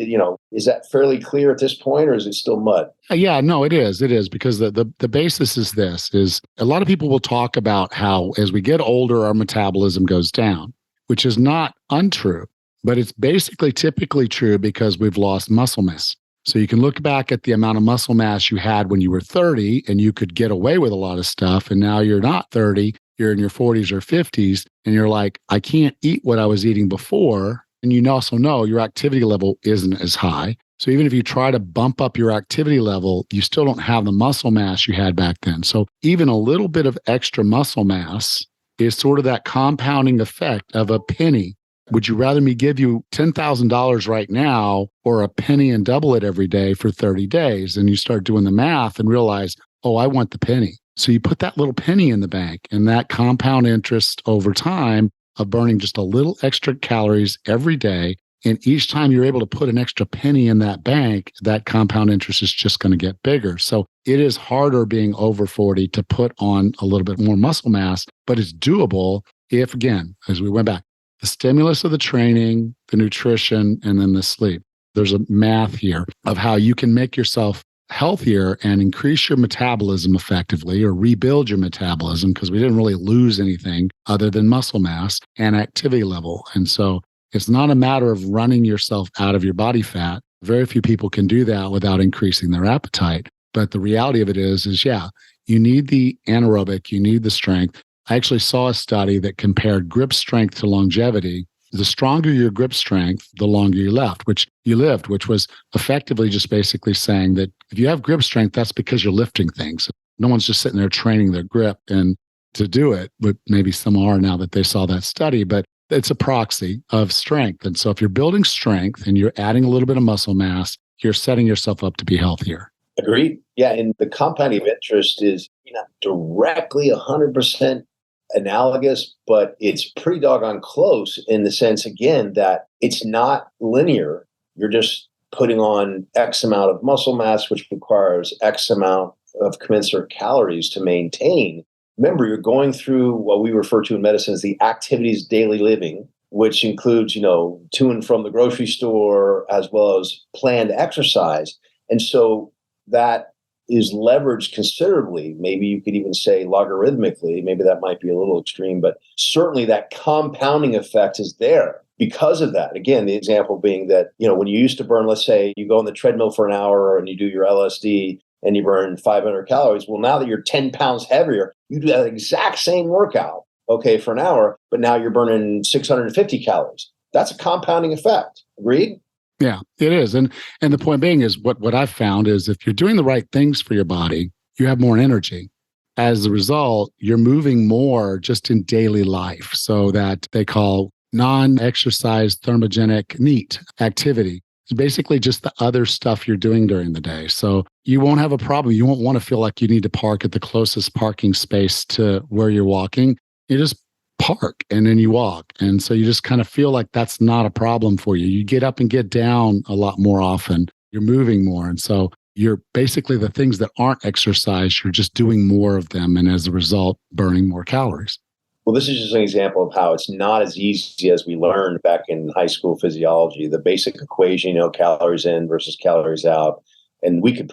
is that fairly clear at this point, or is it still mud? Yeah, no, it is. It is, because the basis is this, is a lot of people will talk about how as we get older, our metabolism goes down, which is not untrue, but it's basically typically true because we've lost muscle mass. So you can look back at the amount of muscle mass you had when you were 30 and you could get away with a lot of stuff. And now you're not 30, you're in your 40s or 50s, and you're like, I can't eat what I was eating before. And you also know your activity level isn't as high. So even if you try to bump up your activity level, you still don't have the muscle mass you had back then. So even a little bit of extra muscle mass is sort of that compounding effect of a penny. Would you rather me give you $10,000 right now or a penny and double it every day for 30 days? And you start doing the math and realize, oh, I want the penny. So you put that little penny in the bank, and that compound interest over time of burning just a little extra calories every day. And each time you're able to put an extra penny in that bank, that compound interest is just going to get bigger. So it is harder being over 40 to put on a little bit more muscle mass, but it's doable if, again, as we went back, the stimulus of the training, the nutrition, and then the sleep. There's a math here of how you can make yourself healthier and increase your metabolism effectively, or rebuild your metabolism, because we didn't really lose anything other than muscle mass and activity level. And so it's not a matter of running yourself out of your body fat. Very few people can do that without increasing their appetite. But the reality of it is yeah, you need the anaerobic, you need the strength. I actually saw a study that compared grip strength to longevity. The stronger your grip strength, the longer you lived, which was effectively just basically saying that if you have grip strength, that's because you're lifting things. No one's just sitting there training their grip and to do it, but maybe some are now that they saw that study, but it's a proxy of strength. And so if you're building strength and you're adding a little bit of muscle mass, you're setting yourself up to be healthier. Agreed. Yeah. And the compounding of interest is not directly 100% analogous, but it's pretty doggone close in the sense, again, that it's not linear. You're just putting on X amount of muscle mass, which requires X amount of commensurate calories to maintain. Remember, you're going through what we refer to in medicine as the activities of daily living, which includes, to and from the grocery store, as well as planned exercise. And so that is leveraged considerably. Maybe you could even say logarithmically. Maybe that might be a little extreme, but certainly that compounding effect is there because of that. Again, the example being that, when you used to burn, let's say you go on the treadmill for an hour and you do your LSD and you burn 500 calories. Well, now that you're 10 pounds heavier, you do that exact same workout, okay, for an hour, but now you're burning 650 calories. That's a compounding effect. Agreed? Yeah, it is. And the point being is what I've found is if you're doing the right things for your body, you have more energy. As a result, you're moving more just in daily life. So that they call non-exercise thermogenic NEAT activity. It's basically just the other stuff you're doing during the day. So you won't have a problem. You won't want to feel like you need to park at the closest parking space to where you're walking. You just park and then you walk. And so you just kind of feel like that's not a problem for you. You get up and get down a lot more often. You're moving more. And so you're basically the things that aren't exercise, you're just doing more of them. And as a result, burning more calories. Well, this is just an example of how it's not as easy as we learned back in high school physiology, the basic equation, calories in versus calories out. And we could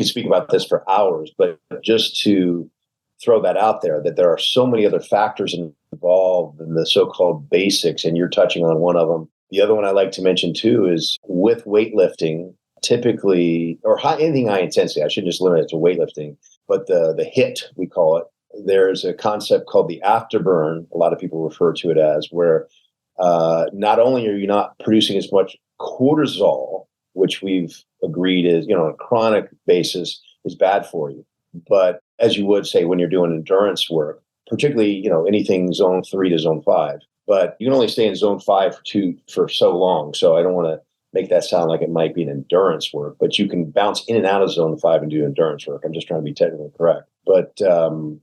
speak about this for hours, but just to throw that out there, that there are so many other factors involved in the so-called basics, and you're touching on one of them. The other one I like to mention too is with weightlifting, typically, or anything high intensity, I shouldn't just limit it to weightlifting, but the HIIT, we call it, there's a concept called the afterburn, a lot of people refer to it as, where not only are you not producing as much cortisol, which we've agreed is, on a chronic basis is bad for you, but as you would say when you're doing endurance work, particularly, anything zone 3 to zone 5, but you can only stay in zone 5 for so long. So I don't want to make that sound like it might be an endurance work, but you can bounce in and out of zone 5 and do endurance work. I'm just trying to be technically correct. But God,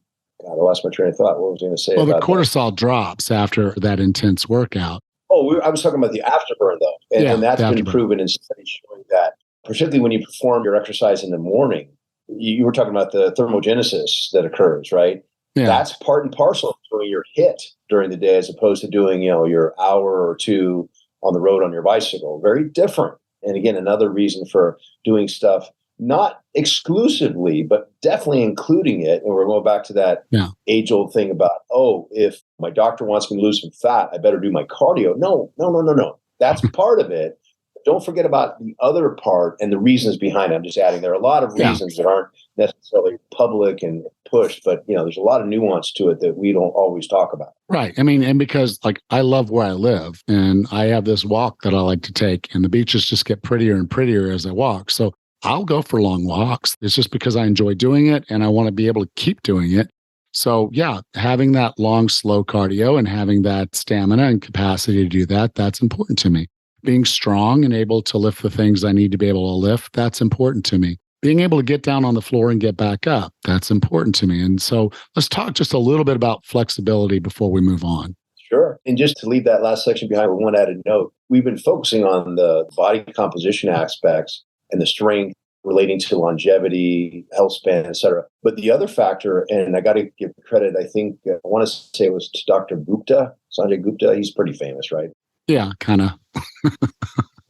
I lost my train of thought. What was I going to say? Well, the cortisol drops after that intense workout. Oh, I was talking about the afterburn, though. And that's been proven in studies showing that, particularly when you perform your exercise in the morning, you were talking about the thermogenesis that occurs, right? Yeah. That's part and parcel of doing your HIIT during the day as opposed to doing, your hour or two on the road on your bicycle. Very different. And again, another reason for doing stuff, not exclusively, but definitely including it. And we're going back to that age-old thing about, if my doctor wants me to lose some fat, I better do my cardio. No. That's part of it. Don't forget about the other part and the reasons behind it. I'm just adding there are a lot of reasons that aren't necessarily public and pushed, but there's a lot of nuance to it that we don't always talk about. Right. I mean, and because I love where I live and I have this walk that I like to take and the beaches just get prettier and prettier as I walk. So I'll go for long walks. It's just because I enjoy doing it and I want to be able to keep doing it. So having that long, slow cardio and having that stamina and capacity to do that, that's important to me. Being strong and able to lift the things I need to be able to lift, that's important to me. Being able to get down on the floor and get back up, that's important to me. And so let's talk just a little bit about flexibility before we move on. Sure. And just to leave that last section behind with one added note, we've been focusing on the body composition aspects and the strength relating to longevity, health span, et cetera. But the other factor, and I got to give credit, I think, I want to say it was to Dr. Gupta, Sanjay Gupta. He's pretty famous, right? Yeah, kind of.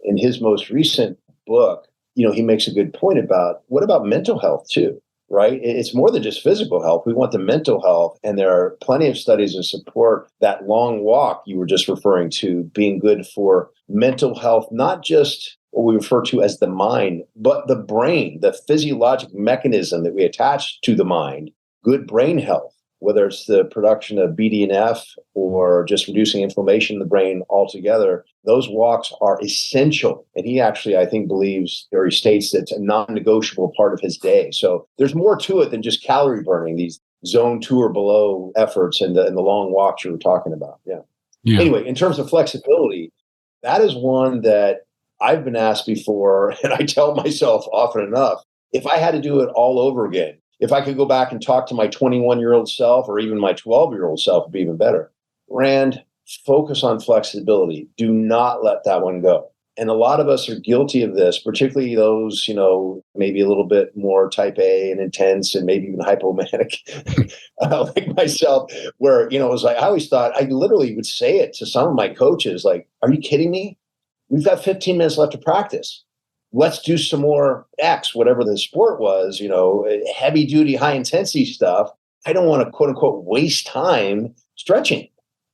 In his most recent book, he makes a good point about what about mental health too, right? It's more than just physical health. We want the mental health. And there are plenty of studies that support that long walk you were just referring to being good for mental health, not just what we refer to as the mind, but the brain, the physiologic mechanism that we attach to the mind, good brain health, whether it's the production of BDNF or just reducing inflammation in the brain altogether. Those walks are essential. And he actually, I think, believes, or he states that it's a non-negotiable part of his day. So there's more to it than just calorie burning, these zone 2 or below efforts and the long walks you were talking about. Yeah. Anyway, in terms of flexibility, that is one that I've been asked before, and I tell myself often enough, if I had to do it all over again, if I could go back and talk to my 21-year-old self or even my 12-year-old self, it'd be even better. Rand, focus on flexibility. Do not let that one go. And a lot of us are guilty of this, particularly those, maybe a little bit more type A and intense and maybe even hypomanic, like myself, where, it was like, I always thought, I literally would say it to some of my coaches, like, are you kidding me? We've got 15 minutes left to practice. Let's do some more X, whatever the sport was, heavy duty, high intensity stuff. I don't want to quote unquote waste time stretching.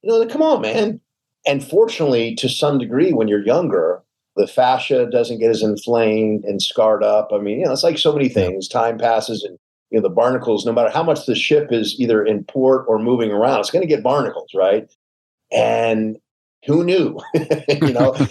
Come on, man. And fortunately, to some degree, when you're younger, the fascia doesn't get as inflamed and scarred up. I mean, it's like so many things. Time passes and, the barnacles, no matter how much the ship is either in port or moving around, it's going to get barnacles, right? And who knew?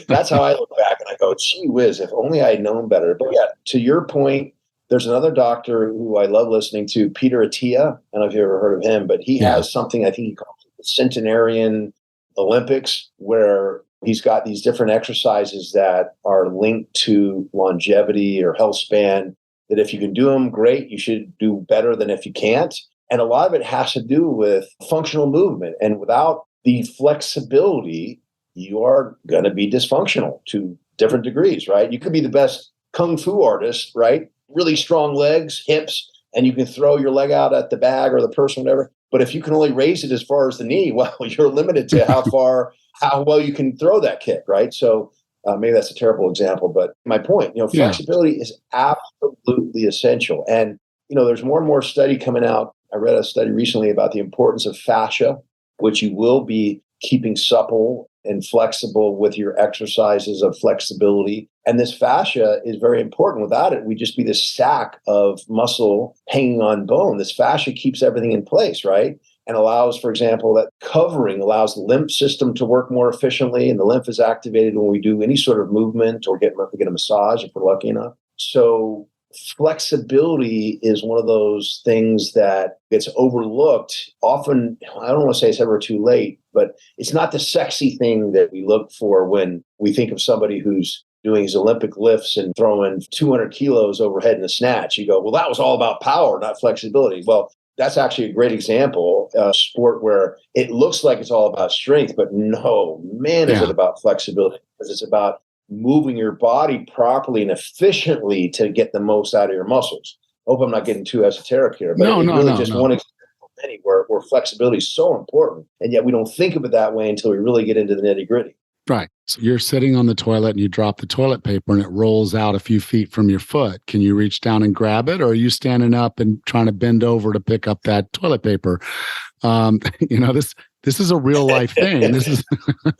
That's how I look back and I go, gee whiz, if only I had known better. But yeah, to your point, there's another doctor who I love listening to, Peter Attia. I don't know if you've ever heard of him, but he has something, I think he calls it the Centenarian Olympics, where he's got these different exercises that are linked to longevity or health span, that if you can do them, great. You should do better than if you can't. And a lot of it has to do with functional movement. And without the flexibility, you are going to be dysfunctional to different degrees, right? You could be the best kung fu artist, right? Really strong legs, hips, and you can throw your leg out at the bag or the person, whatever. But if you can only raise it as far as the knee, well, you're limited to how well you can throw that kick, right? So maybe that's a terrible example, but my point, flexibility is absolutely essential. And, there's more and more study coming out. I read a study recently about the importance of fascia, which you will be keeping supple and flexible with your exercises of flexibility. And this fascia is very important. Without it, we'd just be this sack of muscle hanging on bone. This fascia keeps everything in place, right? And allows, for example, that covering allows the lymph system to work more efficiently. And the lymph is activated when we do any sort of movement or get a massage if we're lucky enough. So flexibility is one of those things that gets overlooked. Often, I don't want to say it's ever too late, but it's not the sexy thing that we look for when we think of somebody who's doing his Olympic lifts and throwing 200 kilos overhead in a snatch. You go, well, that was all about power, not flexibility. Well, that's actually a great example, a sport where it looks like it's all about strength, but no, man, is it about flexibility, because it's about moving your body properly and efficiently to get the most out of your muscles. I hope I'm not getting too esoteric here, but one example of many where flexibility is so important. And yet we don't think of it that way until we really get into the nitty gritty. Right. So you're sitting on the toilet and you drop the toilet paper and it rolls out a few feet from your foot. Can you reach down and grab it? Or are you standing up and trying to bend over to pick up that toilet paper? This is a real life thing. This is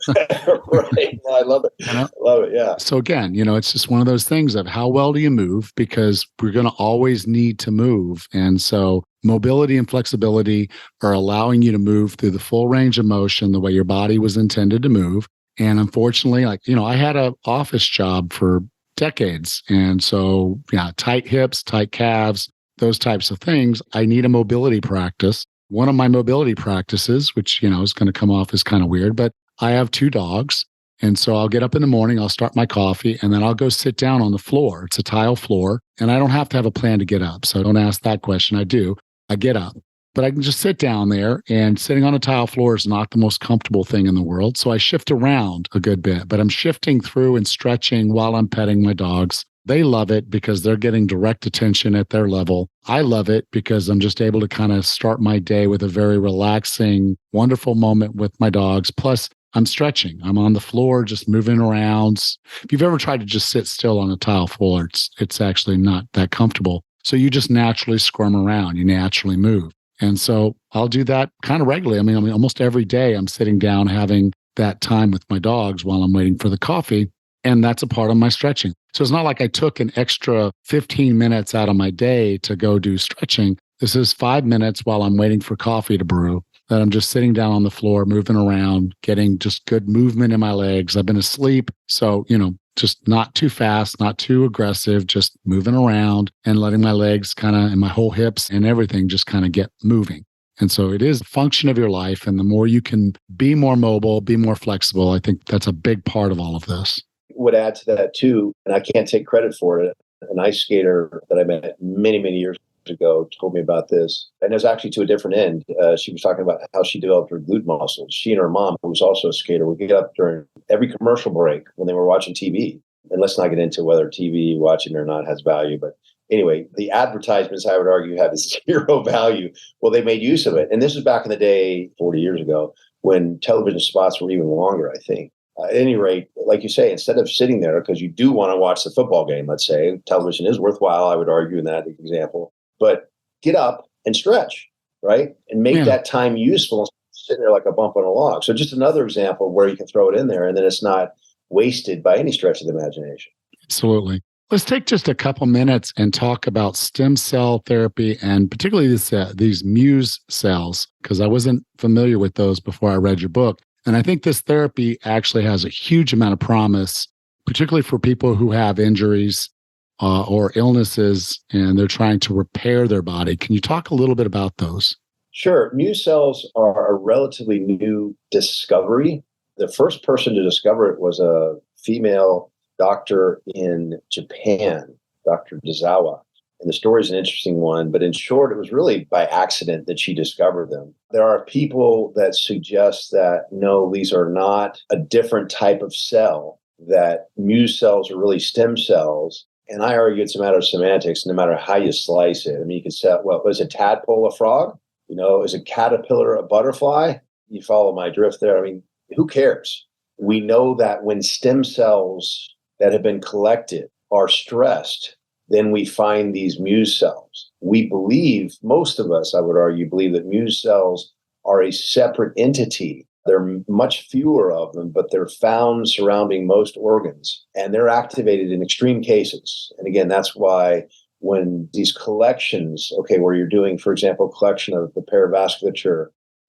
right. Well, I love it. I love it. Yeah. So again, it's just one of those things of how well do you move, because we're going to always need to move. And so mobility and flexibility are allowing you to move through the full range of motion the way your body was intended to move. And unfortunately, I had an office job for decades. And so, tight hips, tight calves, those types of things. I need a mobility practice. One of my mobility practices, which, is going to come off as kind of weird, but I have 2 dogs. And so I'll get up in the morning, I'll start my coffee, and then I'll go sit down on the floor. It's a tile floor, and I don't have to have a plan to get up. So don't ask that question. I do. I get up. But I can just sit down there, and sitting on a tile floor is not the most comfortable thing in the world. So I shift around a good bit, but I'm shifting through and stretching while I'm petting my dogs. They love it because they're getting direct attention at their level. I love it because I'm just able to kind of start my day with a very relaxing, wonderful moment with my dogs. Plus, I'm stretching. I'm on the floor, just moving around. If you've ever tried to just sit still on a tile floor, it's actually not that comfortable. So you just naturally squirm around. You naturally move. And so I'll do that kind of regularly. I mean, almost every day I'm sitting down having that time with my dogs while I'm waiting for the coffee. And that's a part of my stretching. So it's not like I took an extra 15 minutes out of my day to go do stretching. This is 5 minutes while I'm waiting for coffee to brew, that I'm just sitting down on the floor, moving around, getting just good movement in my legs. I've been asleep. So, just not too fast, not too aggressive, just moving around and letting my legs kind of, and my whole hips and everything just kind of get moving. And so it is a function of your life. And the more you can be more mobile, be more flexible, I think that's a big part of all of this. Would add to that too, and I can't take credit for it. An ice skater that I met many, many years ago told me about this, and it was actually to a different end. She was talking about how she developed her glute muscles. She and her mom, who was also a skater, would get up during every commercial break when they were watching TV. And let's not get into whether TV watching or not has value, but anyway, the advertisements, I would argue, have zero value. Well, they made use of it, and this was back in the day, 40 years ago, when television spots were even longer, I think. At any rate, like you say, instead of sitting there, because you do want to watch the football game, let's say, television is worthwhile, I would argue in that example, but get up and stretch, right? And make that time useful instead of sitting there like a bump on a log. So just another example where you can throw it in there and then it's not wasted by any stretch of the imagination. Absolutely. Let's take just a couple minutes and talk about stem cell therapy and particularly these Muse cells, because I wasn't familiar with those before I read your book. And I think this therapy actually has a huge amount of promise, particularly for people who have injuries or illnesses and they're trying to repair their body. Can you talk a little bit about those? Sure. Muse cells are a relatively new discovery. The first person to discover it was a female doctor in Japan, Dr. Dezawa. And the story is an interesting one, but in short, it was really by accident that she discovered them. There are people that suggest that no, these are not a different type of cell, that Muse cells are really stem cells. And I argue it's a matter of semantics, no matter how you slice it. I mean, you can say, well, is a tadpole a frog? Is a caterpillar a butterfly? You follow my drift there. I mean, who cares? We know that when stem cells that have been collected are stressed, then we find these Muse cells. We believe, most of us, I would argue, believe that Muse cells are a separate entity. There are much fewer of them, but they're found surrounding most organs, and they're activated in extreme cases. And again, that's why when these collections, where you're doing, for example, collection of the paravasculature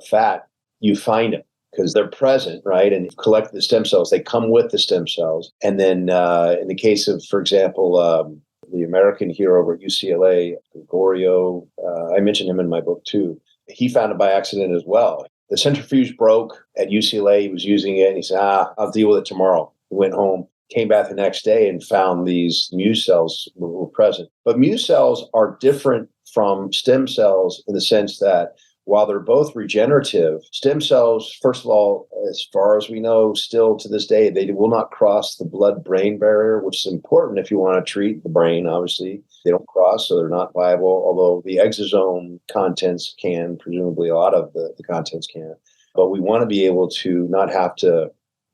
fat, you find them because they're present, right? And you collect the stem cells. They come with the stem cells. And then in the case of, for example, the American hero over at UCLA, Gregorio, I mentioned him in my book too. He found it by accident as well. The centrifuge broke at UCLA. He was using it, and he said, I'll deal with it tomorrow. He went home, came back the next day, and found these Muse cells were present. But Muse cells are different from stem cells in the sense that while they're both regenerative, stem cells, first of all, as far as we know, still to this day, they will not cross the blood-brain barrier, which is important if you want to treat the brain, obviously. They don't cross, so they're not viable, although the exosome contents can, presumably a lot of the contents can. But we want to be able to not have to,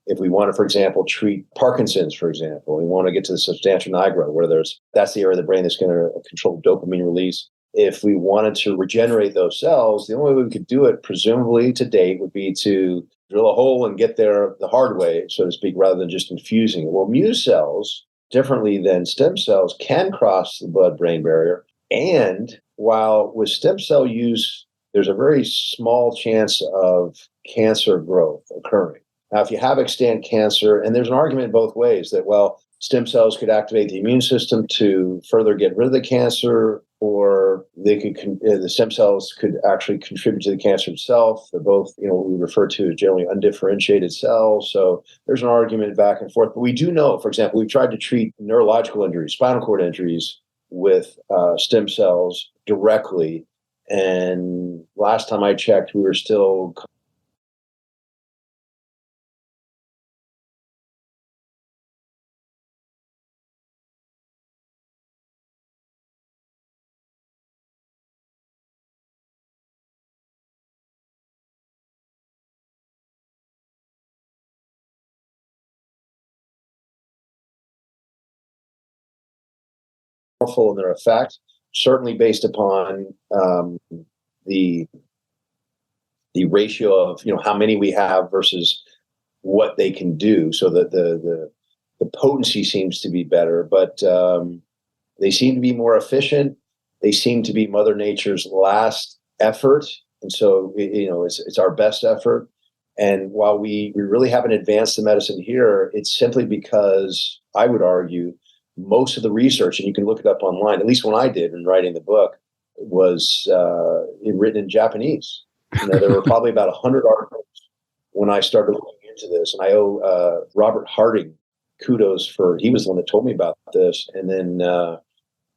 if we want to, for example, treat Parkinson's, for example, we want to get to the substantia nigra, where that's the area of the brain that's going to control dopamine release. If we wanted to regenerate those cells, the only way we could do it, presumably to date, would be to drill a hole and get there the hard way, so to speak, rather than just infusing it. Well, Muse cells, differently than stem cells, can cross the blood-brain barrier. And while with stem cell use, there's a very small chance of cancer growth occurring. Now, if you have extant cancer, and there's an argument both ways that, well, stem cells could activate the immune system to further get rid of the cancer, or the stem cells could actually contribute to the cancer itself. They're both, what we refer to as generally undifferentiated cells. So there's an argument back and forth. But we do know, for example, we've tried to treat neurological injuries, spinal cord injuries with stem cells directly. And last time I checked, we were still powerful in their effect, certainly based upon the ratio of how many we have versus what they can do. So that the potency seems to be better, but they seem to be more efficient. They seem to be Mother Nature's last effort, and so it's our best effort. And while we really haven't advanced the medicine here, it's simply because I would argue most of the research, and you can look it up online, at least when I did in writing the book, was written in Japanese. There were probably about 100 articles when I started looking into this. And I owe Robert Harding kudos he was the one that told me about this. And then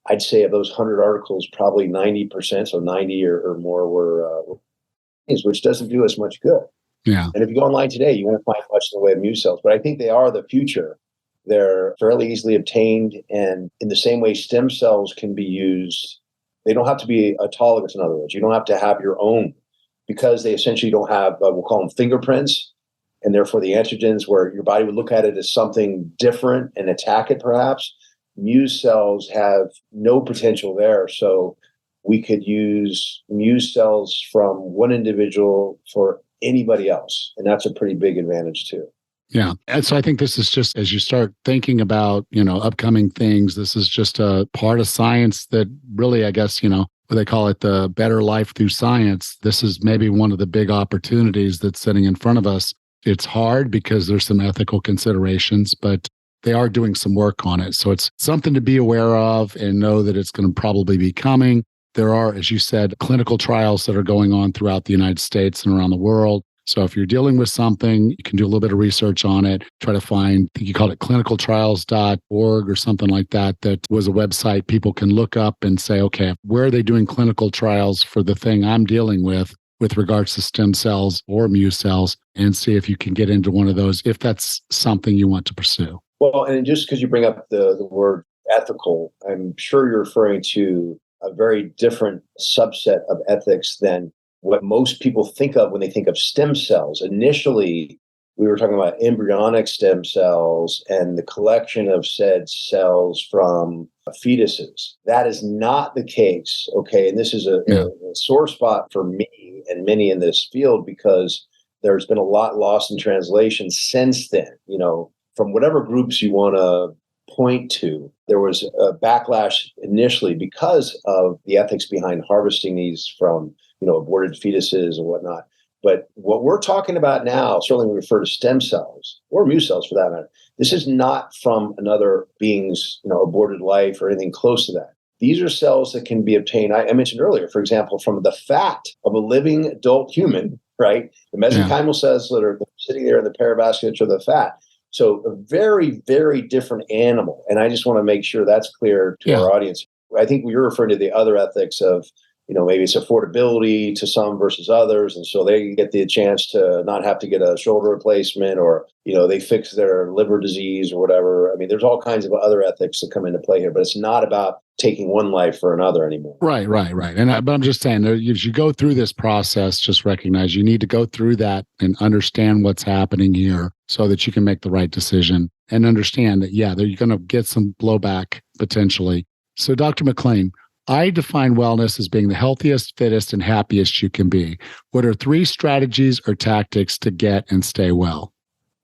I'd say of those 100 articles, probably 90%, so 90 or more were which doesn't do us much good. Yeah. And if you go online today, you won't find much in the way of Muse cells. But I think they are the future. They're fairly easily obtained. And in the same way stem cells can be used, they don't have to be autologous, in other words. You don't have to have your own, because they essentially don't have, we'll call them fingerprints, and therefore the antigens where your body would look at it as something different and attack it perhaps. Muse cells have no potential there. So we could use Muse cells from one individual for anybody else. And that's a pretty big advantage too. Yeah. And so I think this is just, as you start thinking about, upcoming things, this is just a part of science that really, I guess, what they call it, the better life through science. This is maybe one of the big opportunities that's sitting in front of us. It's hard because there's some ethical considerations, but they are doing some work on it. So it's something to be aware of and know that it's going to probably be coming. There are, as you said, clinical trials that are going on throughout the United States and around the world. So if you're dealing with something, you can do a little bit of research on it, try to find, I think you called it clinicaltrials.org or something like that. That was a website people can look up and say, okay, where are they doing clinical trials for the thing I'm dealing with regards to stem cells or mu cells, and see if you can get into one of those if that's something you want to pursue. Well, and just because you bring up the word ethical, I'm sure you're referring to a very different subset of ethics than what most people think of when they think of stem cells. Initially, we were talking about embryonic stem cells and the collection of said cells from fetuses. That is not the case, okay? And this is a sore spot for me and many in this field, because there's been a lot lost in translation since then. From whatever groups you want to point to, there was a backlash initially because of the ethics behind harvesting these from aborted fetuses and whatnot. But what we're talking about now, certainly when we refer to stem cells or mu cells for that matter, this is not from another being's aborted life or anything close to that. These are cells that can be obtained, I mentioned earlier, for example, from the fat of a living adult human, right? The mesenchymal cells that are sitting there in the perovasculature of the fat. So a very, very different animal. And I just want to make sure that's clear to our audience. I think you're referring to the other ethics of, maybe it's affordability to some versus others. And so they get the chance to not have to get a shoulder replacement, or, they fix their liver disease or whatever. I mean, there's all kinds of other ethics that come into play here, but it's not about taking one life for another anymore. Right. But I'm just saying, as you go through this process, just recognize you need to go through that and understand what's happening here so that you can make the right decision and understand that, you're going to get some blowback potentially. So Dr. McClain, I define wellness as being the healthiest, fittest, and happiest you can be. What are 3 strategies or tactics to get and stay well?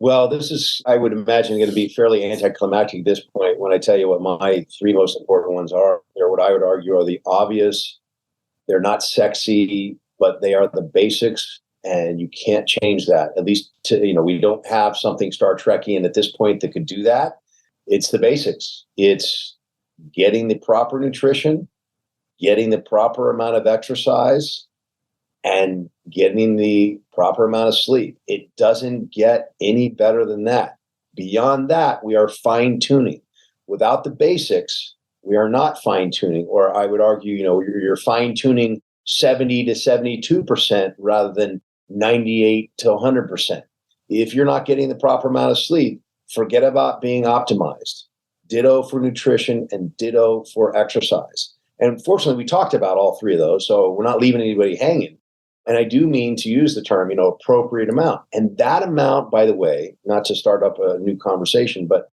Well, this is, I would imagine, going to be fairly anticlimactic at this point when I tell you what my 3 most important ones are. They're what I would argue are the obvious. They're not sexy, but they are the basics, and you can't change that. At least, we don't have something Star Trekian at this point that could do that. It's the basics. It's getting the proper nutrition, getting the proper amount of exercise, and getting the proper amount of sleep. It doesn't get any better than that. Beyond that, we are fine-tuning. Without the basics, we are not fine-tuning. Or I would argue, you're fine-tuning 70 to 72% rather than 98 to 100%. If you're not getting the proper amount of sleep, forget about being optimized. Ditto for nutrition and ditto for exercise. And fortunately, we talked about all 3 of those, so we're not leaving anybody hanging. And I do mean to use the term, appropriate amount. And that amount, by the way, not to start up a new conversation, but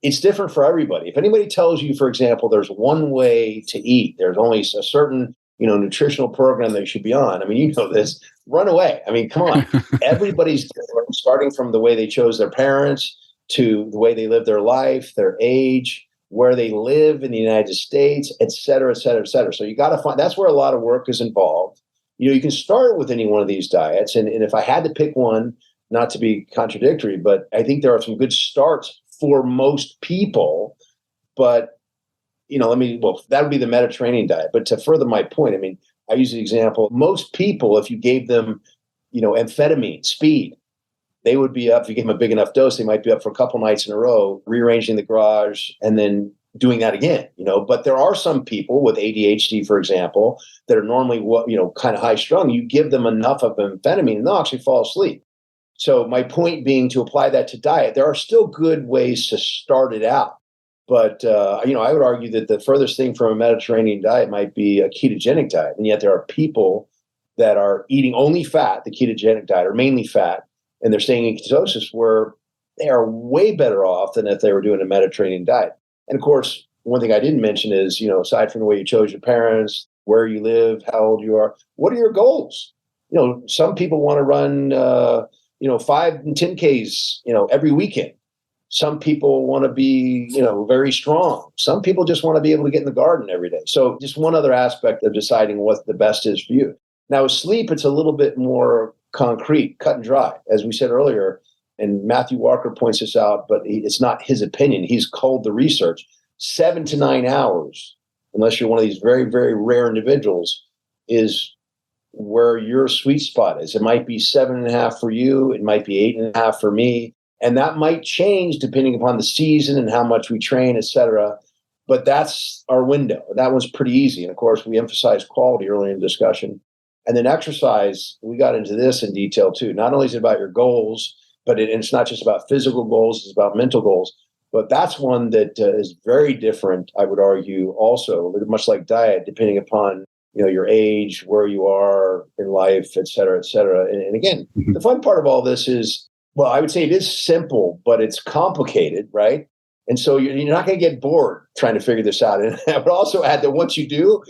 it's different for everybody. If anybody tells you, for example, there's one way to eat, there's only a certain, nutritional program that you should be on. I mean, this, run away. I mean, come on. Everybody's different, starting from the way they chose their parents to the way they live their life, their age, where they live in the United States, et cetera, et cetera, et cetera. So you got to find, that's where a lot of work is involved. You can start with any one of these diets. And if I had to pick one, not to be contradictory, but I think there are some good starts for most people. But, that would be the Mediterranean diet. But to further my point, I mean, I use the example, most people, if you gave them, amphetamine, speed, they would be up. If you gave them a big enough dose, they might be up for a couple nights in a row, rearranging the garage and then doing that again, but there are some people with ADHD, for example, that are normally, kind of high strung. You give them enough of amphetamine and they'll actually fall asleep. So my point being, to apply that to diet, there are still good ways to start it out. But, I would argue that the furthest thing from a Mediterranean diet might be a ketogenic diet. And yet there are people that are eating only fat, the ketogenic diet, or mainly fat, and they're staying in ketosis, where they are way better off than if they were doing a Mediterranean diet. And of course, one thing I didn't mention is, aside from the way you chose your parents, where you live, how old you are, what are your goals? Some people want to run, 5 and 10Ks, every weekend. Some people want to be, very strong. Some people just want to be able to get in the garden every day. So just one other aspect of deciding what the best is for you. Now, with sleep, it's a little bit more concrete, cut and dry. As we said earlier, and Matthew Walker points this out, but it's not his opinion. He's culled the research. 7 to 9 hours, unless you're one of these very, very rare individuals, is where your sweet spot is. It might be 7.5 for you. It might be 8.5 for me. And that might change depending upon the season and how much we train, et cetera. But that's our window. That one's pretty easy. And of course, we emphasize quality early in the discussion. And then exercise, we got into this in detail too. Not only is it about your goals, but it's not just about physical goals, it's about mental goals. But that's one that is very different, I would argue, also, much like diet, depending upon your age, where you are in life, et cetera, et cetera. And again, the fun part of all this is, well, I would say it is simple, but it's complicated, right? And so you're not going to get bored trying to figure this out. And I would also add that once you do,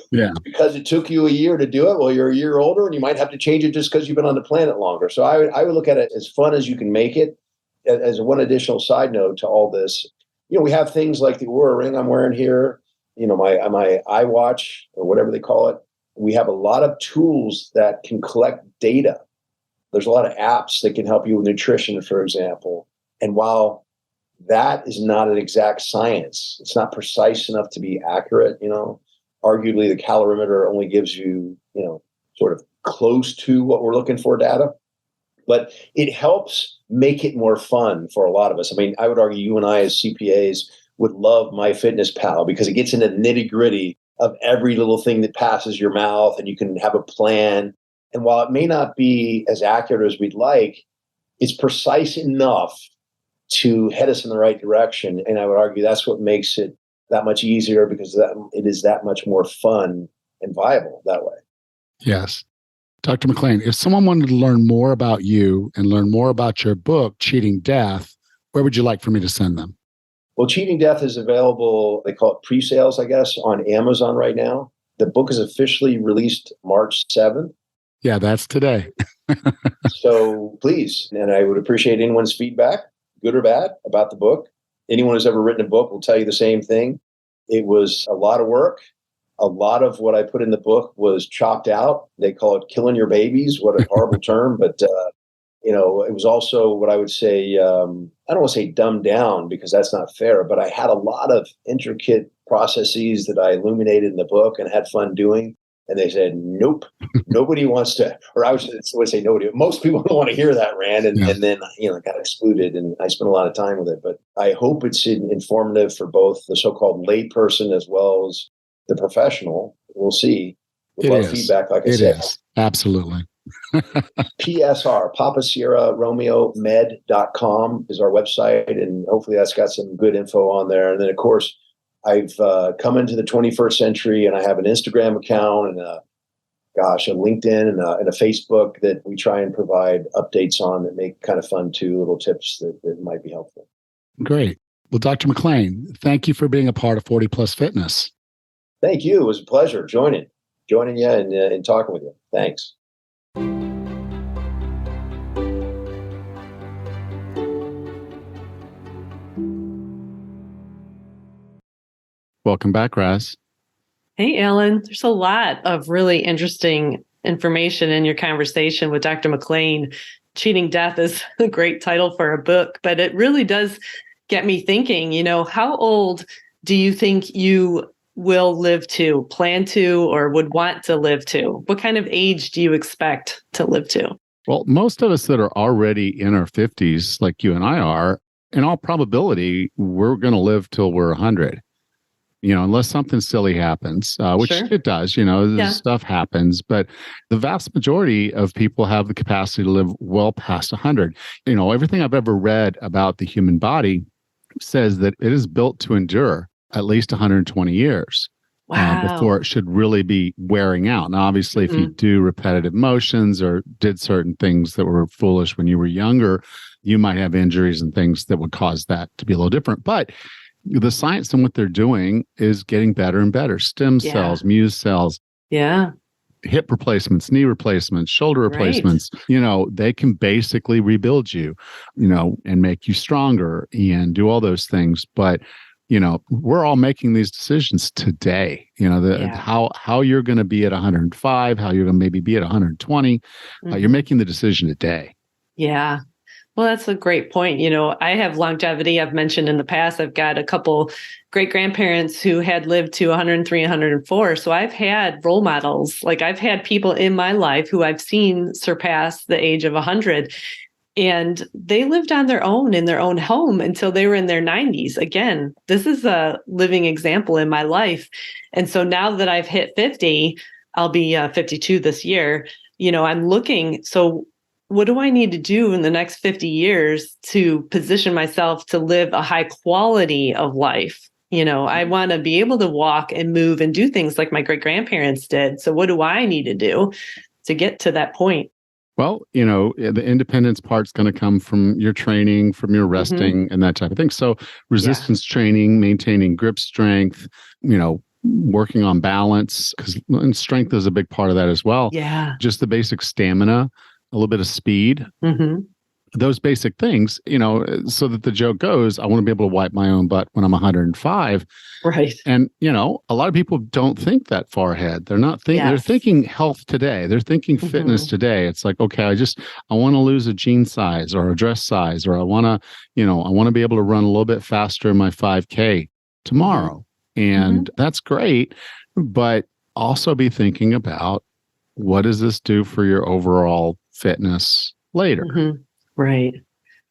because it took you a year to do it, well, you're a year older and you might have to change it just because you've been on the planet longer. So I would look at it as fun as you can make it. As one additional side note to all this, we have things like the Oura ring I'm wearing here, my iWatch or whatever they call it. We have a lot of tools that can collect data. There's a lot of apps that can help you with nutrition, for example. And while that is not an exact science, it's not precise enough to be accurate, arguably the calorimeter only gives you, sort of close to what we're looking for data. But it helps make it more fun for a lot of us. I mean, I would argue you and I as CPAs would love MyFitnessPal because it gets into the nitty-gritty of every little thing that passes your mouth, and you can have a plan. And while it may not be as accurate as we'd like, it's precise enough to head us in the right direction. And I would argue that's what makes it that much easier, because it is that much more fun and viable that way. Yes. Dr. McClain, if someone wanted to learn more about you and learn more about your book, Cheating Death, where would you like for me to send them? Well, Cheating Death is available, they call it pre-sales, I guess, on Amazon right now. The book is officially released March 7th. Yeah, that's today. So please, and I would appreciate anyone's feedback, good or bad, about the book. Anyone who's ever written a book will tell you the same thing. It was a lot of work. A lot of what I put in the book was chopped out. They call it killing your babies. What a horrible term. But, it was also what I would say, I don't want to say dumbed down because that's not fair, but I had a lot of intricate processes that I illuminated in the book and had fun doing. And they said, nope, nobody wants to, or I would say nobody, most people don't want to hear that, Rand. And then, it got excluded, and I spent a lot of time with it. But I hope it's informative for both the so-called layperson as well as the professional. We'll see. We'd love feedback, like I said. It is. Absolutely. PSR, Papa Sierra Romeo Med.com is our website. And hopefully that's got some good info on there. And then, of course, I've come into the 21st century, and I have an Instagram account and a LinkedIn and a Facebook that we try and provide updates on that make kind of fun too, little tips that might be helpful. Great. Well, Dr. McClain, thank you for being a part of 40 Plus Fitness. Thank you. It was a pleasure joining you and talking with you. Thanks. Welcome back, Raz. Hey, Alan. There's a lot of really interesting information in your conversation with Dr. McClain. Cheating Death is a great title for a book, but it really does get me thinking, how old do you think you will live to, plan to, or would want to live to? What kind of age do you expect to live to? Well, most of us that are already in our 50s, like you and I are, in all probability, we're going to live till we're 100. Unless something silly happens, which it does, stuff happens. But the vast majority of people have the capacity to live well past 100. Everything I've ever read about the human body says that it is built to endure at least 120 years before it should really be wearing out. Now, obviously, if you do repetitive motions or did certain things that were foolish when you were younger, you might have injuries and things that would cause that to be a little different. But the science and what they're doing is getting better and better. Stem cells, Muse cells, hip replacements, knee replacements, shoulder replacements, they can basically rebuild you, and make you stronger and do all those things. But, we're all making these decisions today, how you're going to be at 105, how you're going to maybe be at 120. You're making the decision today. Yeah. Well, that's a great point. I have longevity. I've mentioned in the past, I've got a couple great grandparents who had lived to 103, 104. So I've had role models. Like I've had people in my life who I've seen surpass the age of 100. And they lived on their own in their own home until they were in their 90s. Again, this is a living example in my life. And so now that I've hit 50, I'll be 52 this year. I'm looking. So what do I need to do in the next 50 years to position myself to live a high quality of life? I want to be able to walk and move and do things like my great grandparents did. So what do I need to do to get to that point? Well, the independence part's going to come from your training, from your resting and that type of thing. So resistance training, maintaining grip strength, working on balance, because strength is a big part of that as well. Yeah. Just the basic stamina, a little bit of speed, those basic things, so that the joke goes, I want to be able to wipe my own butt when I'm 105. Right. And, a lot of people don't think that far ahead. They're not thinking, they're thinking health today. They're thinking fitness today. It's like, okay, I want to lose a jean size or a dress size, or I want to be able to run a little bit faster in my 5K tomorrow. And that's great. But also be thinking about, what does this do for your overall fitness later? Right.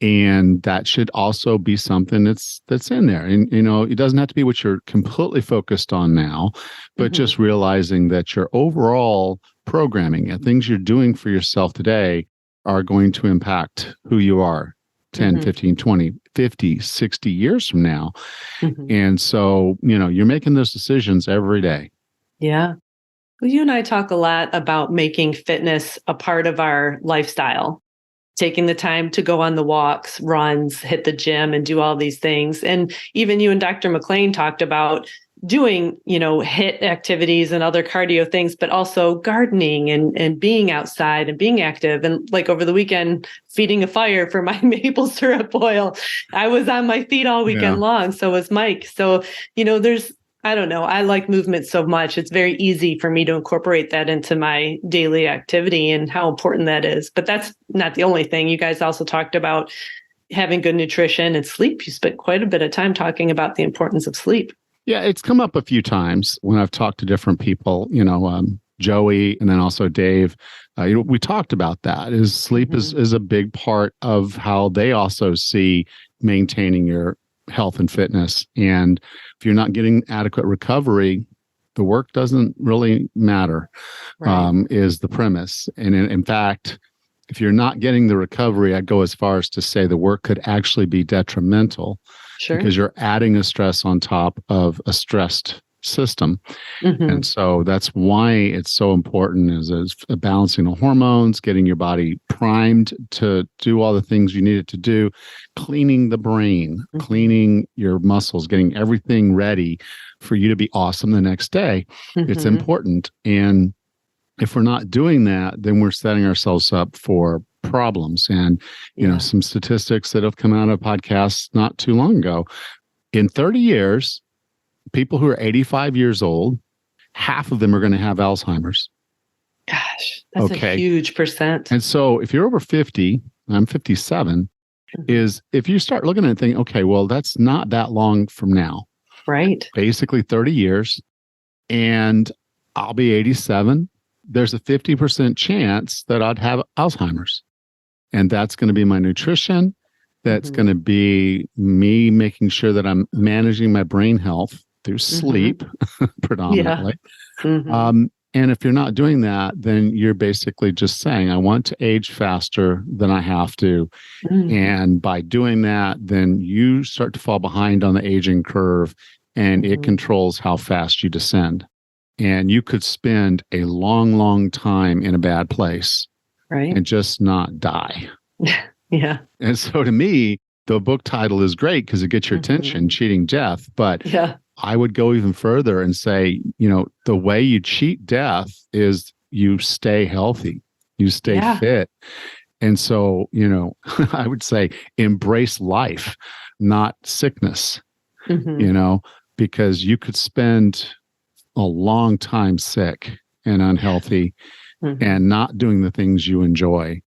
And that should also be something that's in there. And, it doesn't have to be what you're completely focused on now, but just realizing that your overall programming and things you're doing for yourself today are going to impact who you are 10, 15, 20, 50, 60 years from now. And so, you're making those decisions every day. Yeah. Well, you and I talk a lot about making fitness a part of our lifestyle, taking the time to go on the walks, runs, hit the gym, and do all these things. And even you and Dr. McClain talked about doing, HIIT activities and other cardio things, but also gardening and being outside and being active. And like over the weekend, feeding a fire for my maple syrup boil. I was on my feet all weekend long. So was Mike. So, I don't know. I like movement so much. It's very easy for me to incorporate that into my daily activity and how important that is. But that's not the only thing. You guys also talked about having good nutrition and sleep. You spent quite a bit of time talking about the importance of sleep. Yeah, it's come up a few times when I've talked to different people, Joey and then also Dave. We talked about that. Sleep is a big part of how they also see maintaining your health and fitness. And if you're not getting adequate recovery, the work doesn't really matter, is the premise. And in fact, if you're not getting the recovery, I'd go as far as to say the work could actually be detrimental because you're adding a stress on top of a stressed system. And so that's why it's so important is balancing the hormones, getting your body primed to do all the things you need it to do, cleaning the brain, cleaning your muscles, getting everything ready for you to be awesome the next day. It's important. And if we're not doing that, then we're setting ourselves up for problems. And, some statistics that have come out of podcasts not too long ago, in 30 years, people who are 85 years old, half of them are going to have Alzheimer's. Gosh, that's a huge percent. And so if you're over 50, I'm 57, is if you start looking at it and thinking, okay, well, that's not that long from now. Right. Basically 30 years. And I'll be 87. There's a 50% chance that I'd have Alzheimer's. And that's going to be my nutrition. That's going to be me making sure that I'm managing my brain health through sleep predominantly. And if you're not doing that, then you're basically just saying, I want to age faster than I have to. And by doing that, then you start to fall behind on the aging curve and it controls how fast you descend. And you could spend a long, long time in a bad place and just not die. Yeah. And so to me, the book title is great because it gets your attention, Cheating Death. But I would go even further and say, the way you cheat death is you stay healthy, you stay fit. And so, I would say embrace life, not sickness, because you could spend a long time sick and unhealthy and not doing the things you enjoy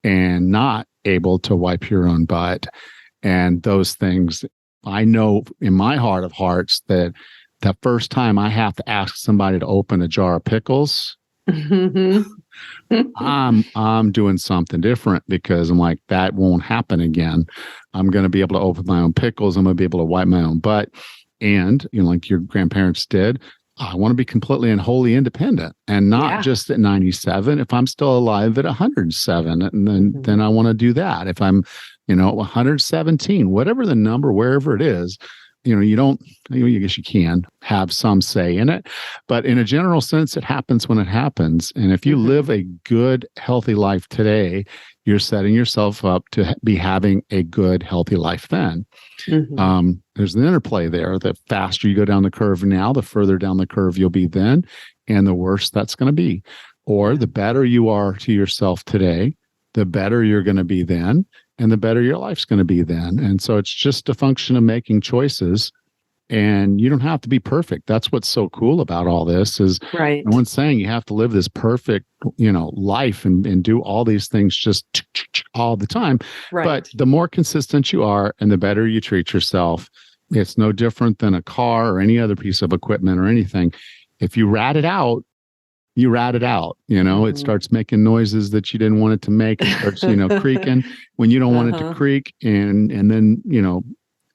and not able to wipe your own butt. And those things, I know in my heart of hearts that the first time I have to ask somebody to open a jar of pickles, I'm doing something different, because I'm like, that won't happen again. I'm going to be able to open my own pickles. I'm going to be able to wipe my own butt. And, like your grandparents did, I want to be completely and wholly independent, and not just at 97. If I'm still alive at 107, and then I want to do that. If I'm, 117, whatever the number, wherever it is, I guess you can have some say in it, but in a general sense, it happens when it happens. And if you live a good, healthy life today, you're setting yourself up to be having a good, healthy life then. There's an interplay there. The faster you go down the curve now, the further down the curve you'll be then, and the worse that's going to be. Or the better you are to yourself today, the better you're going to be then, and the better your life's going to be then. And so it's just a function of making choices, and you don't have to be perfect. That's what's so cool about all this is no one's saying you have to live this perfect, life and do all these things just all the time. But the more consistent you are and the better you treat yourself, it's no different than a car or any other piece of equipment or anything. If you rat it out, you rat it out, it starts making noises that you didn't want it to make. It starts, creaking when you don't want it to creak. And then,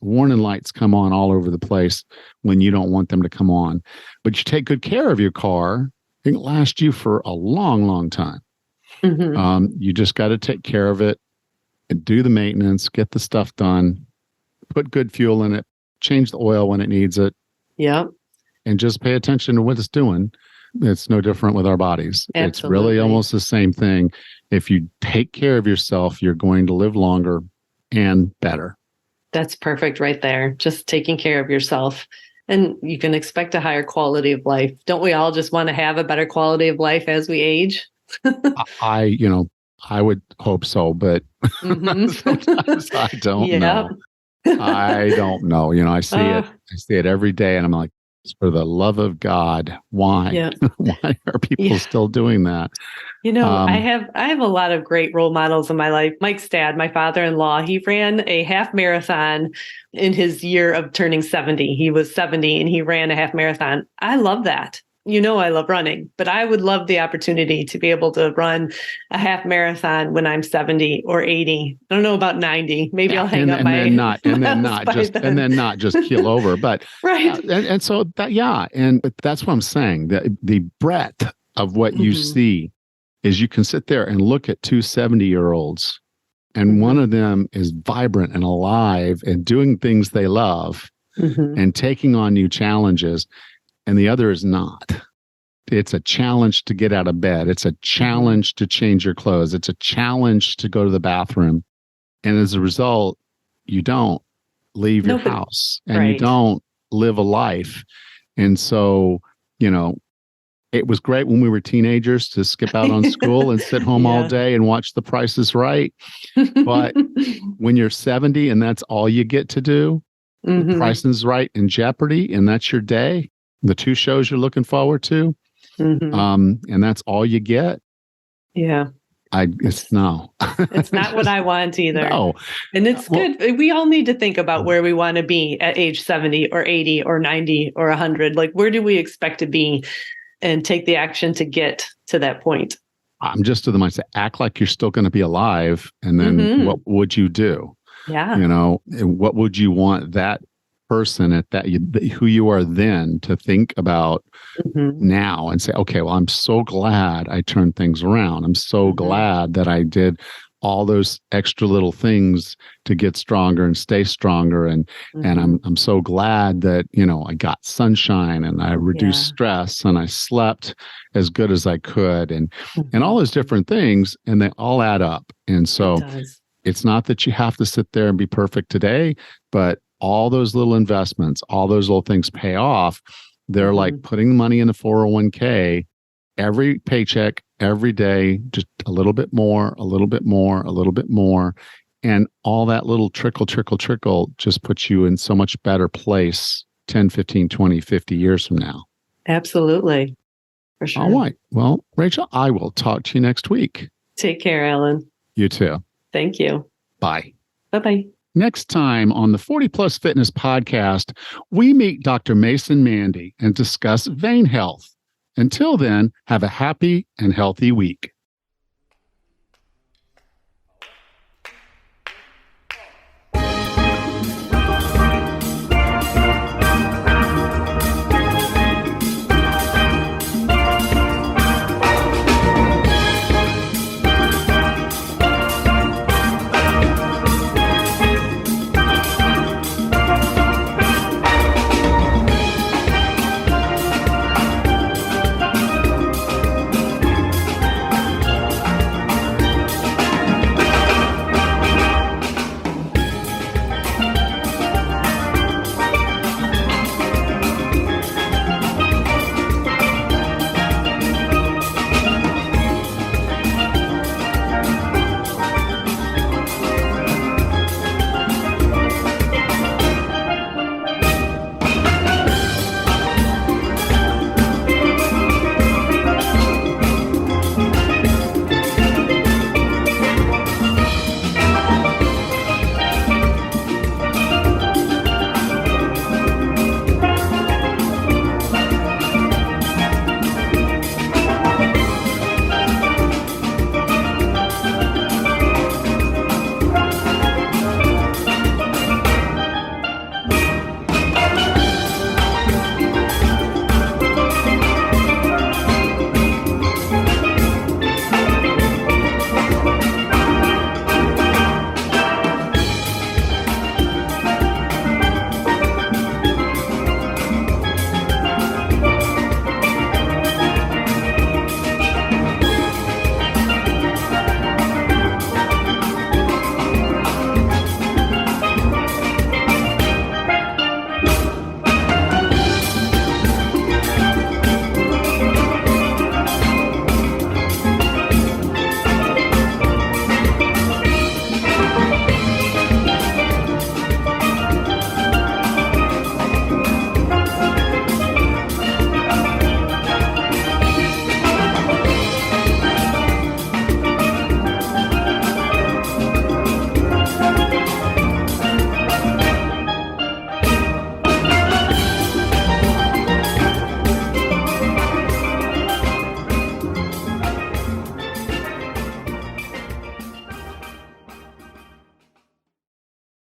warning lights come on all over the place when you don't want them to come on. But you take good care of your car, it can last you for a long, long time. You just got to take care of it and do the maintenance, get the stuff done, put good fuel in it, change the oil when it needs it. And just pay attention to what it's doing. It's no different with our bodies. Absolutely. It's really almost the same thing. If you take care of yourself, you're going to live longer and better. That's perfect right there. Just taking care of yourself. And you can expect a higher quality of life. Don't we all just want to have a better quality of life as we age? I would hope so, but sometimes I don't know. I don't know. I see it every day, and I'm like, for the love of God, why? Why are people still doing that? I have a lot of great role models in my life. Mike's dad, my father-in-law, he ran a half marathon in his year of turning 70. He was 70 and he ran a half marathon. I love that. I love running, but I would love the opportunity to be able to run a half marathon when I'm 70 or 80. I don't know about 90. Maybe I'll hang up my and then not just keel over. But and so that and that's what I'm saying. The breadth of what you see is you can sit there and look at two 70-year-olds, and one of them is vibrant and alive and doing things they love and taking on new challenges. And the other is not. It's a challenge to get out of bed. It's a challenge to change your clothes. It's a challenge to go to the bathroom. And as a result, you don't leave your house and you don't live a life. And so, it was great when we were teenagers to skip out on school and sit home all day and watch The Price is Right. But when you're 70 and that's all you get to do, The Price is Right and Jeopardy, and that's your day, the two shows you're looking forward to, and that's all you get. It's not what I want either. No. And it's good. We all need to think about where we want to be at age 70 or 80 or 90 or 100. Like, where do we expect to be, and take the action to get to that point? I'm just to the mindset, act like you're still going to be alive. And then what would you do? What would you want that person at that who you are then to think about now and say, okay, well, I'm so glad I turned things around. I'm so glad that I did all those extra little things to get stronger and stay stronger. And I'm so glad that, I got sunshine and I reduced stress and I slept as good as I could and all those different things. And they all add up. And so it's not that you have to sit there and be perfect today, but all those little investments, all those little things pay off. They're like putting money in a 401k every paycheck, every day, just a little bit more, a little bit more, a little bit more. And all that little trickle just puts you in so much better place 10, 15, 20, 50 years from now. Absolutely. For sure. All right. Well, Rachel, I will talk to you next week. Take care, Alan. You too. Thank you. Bye. Bye-bye. Next time on the 40 Plus Fitness podcast, we meet Dr. Mason Mandy and discuss vein health. Until then, have a happy and healthy week.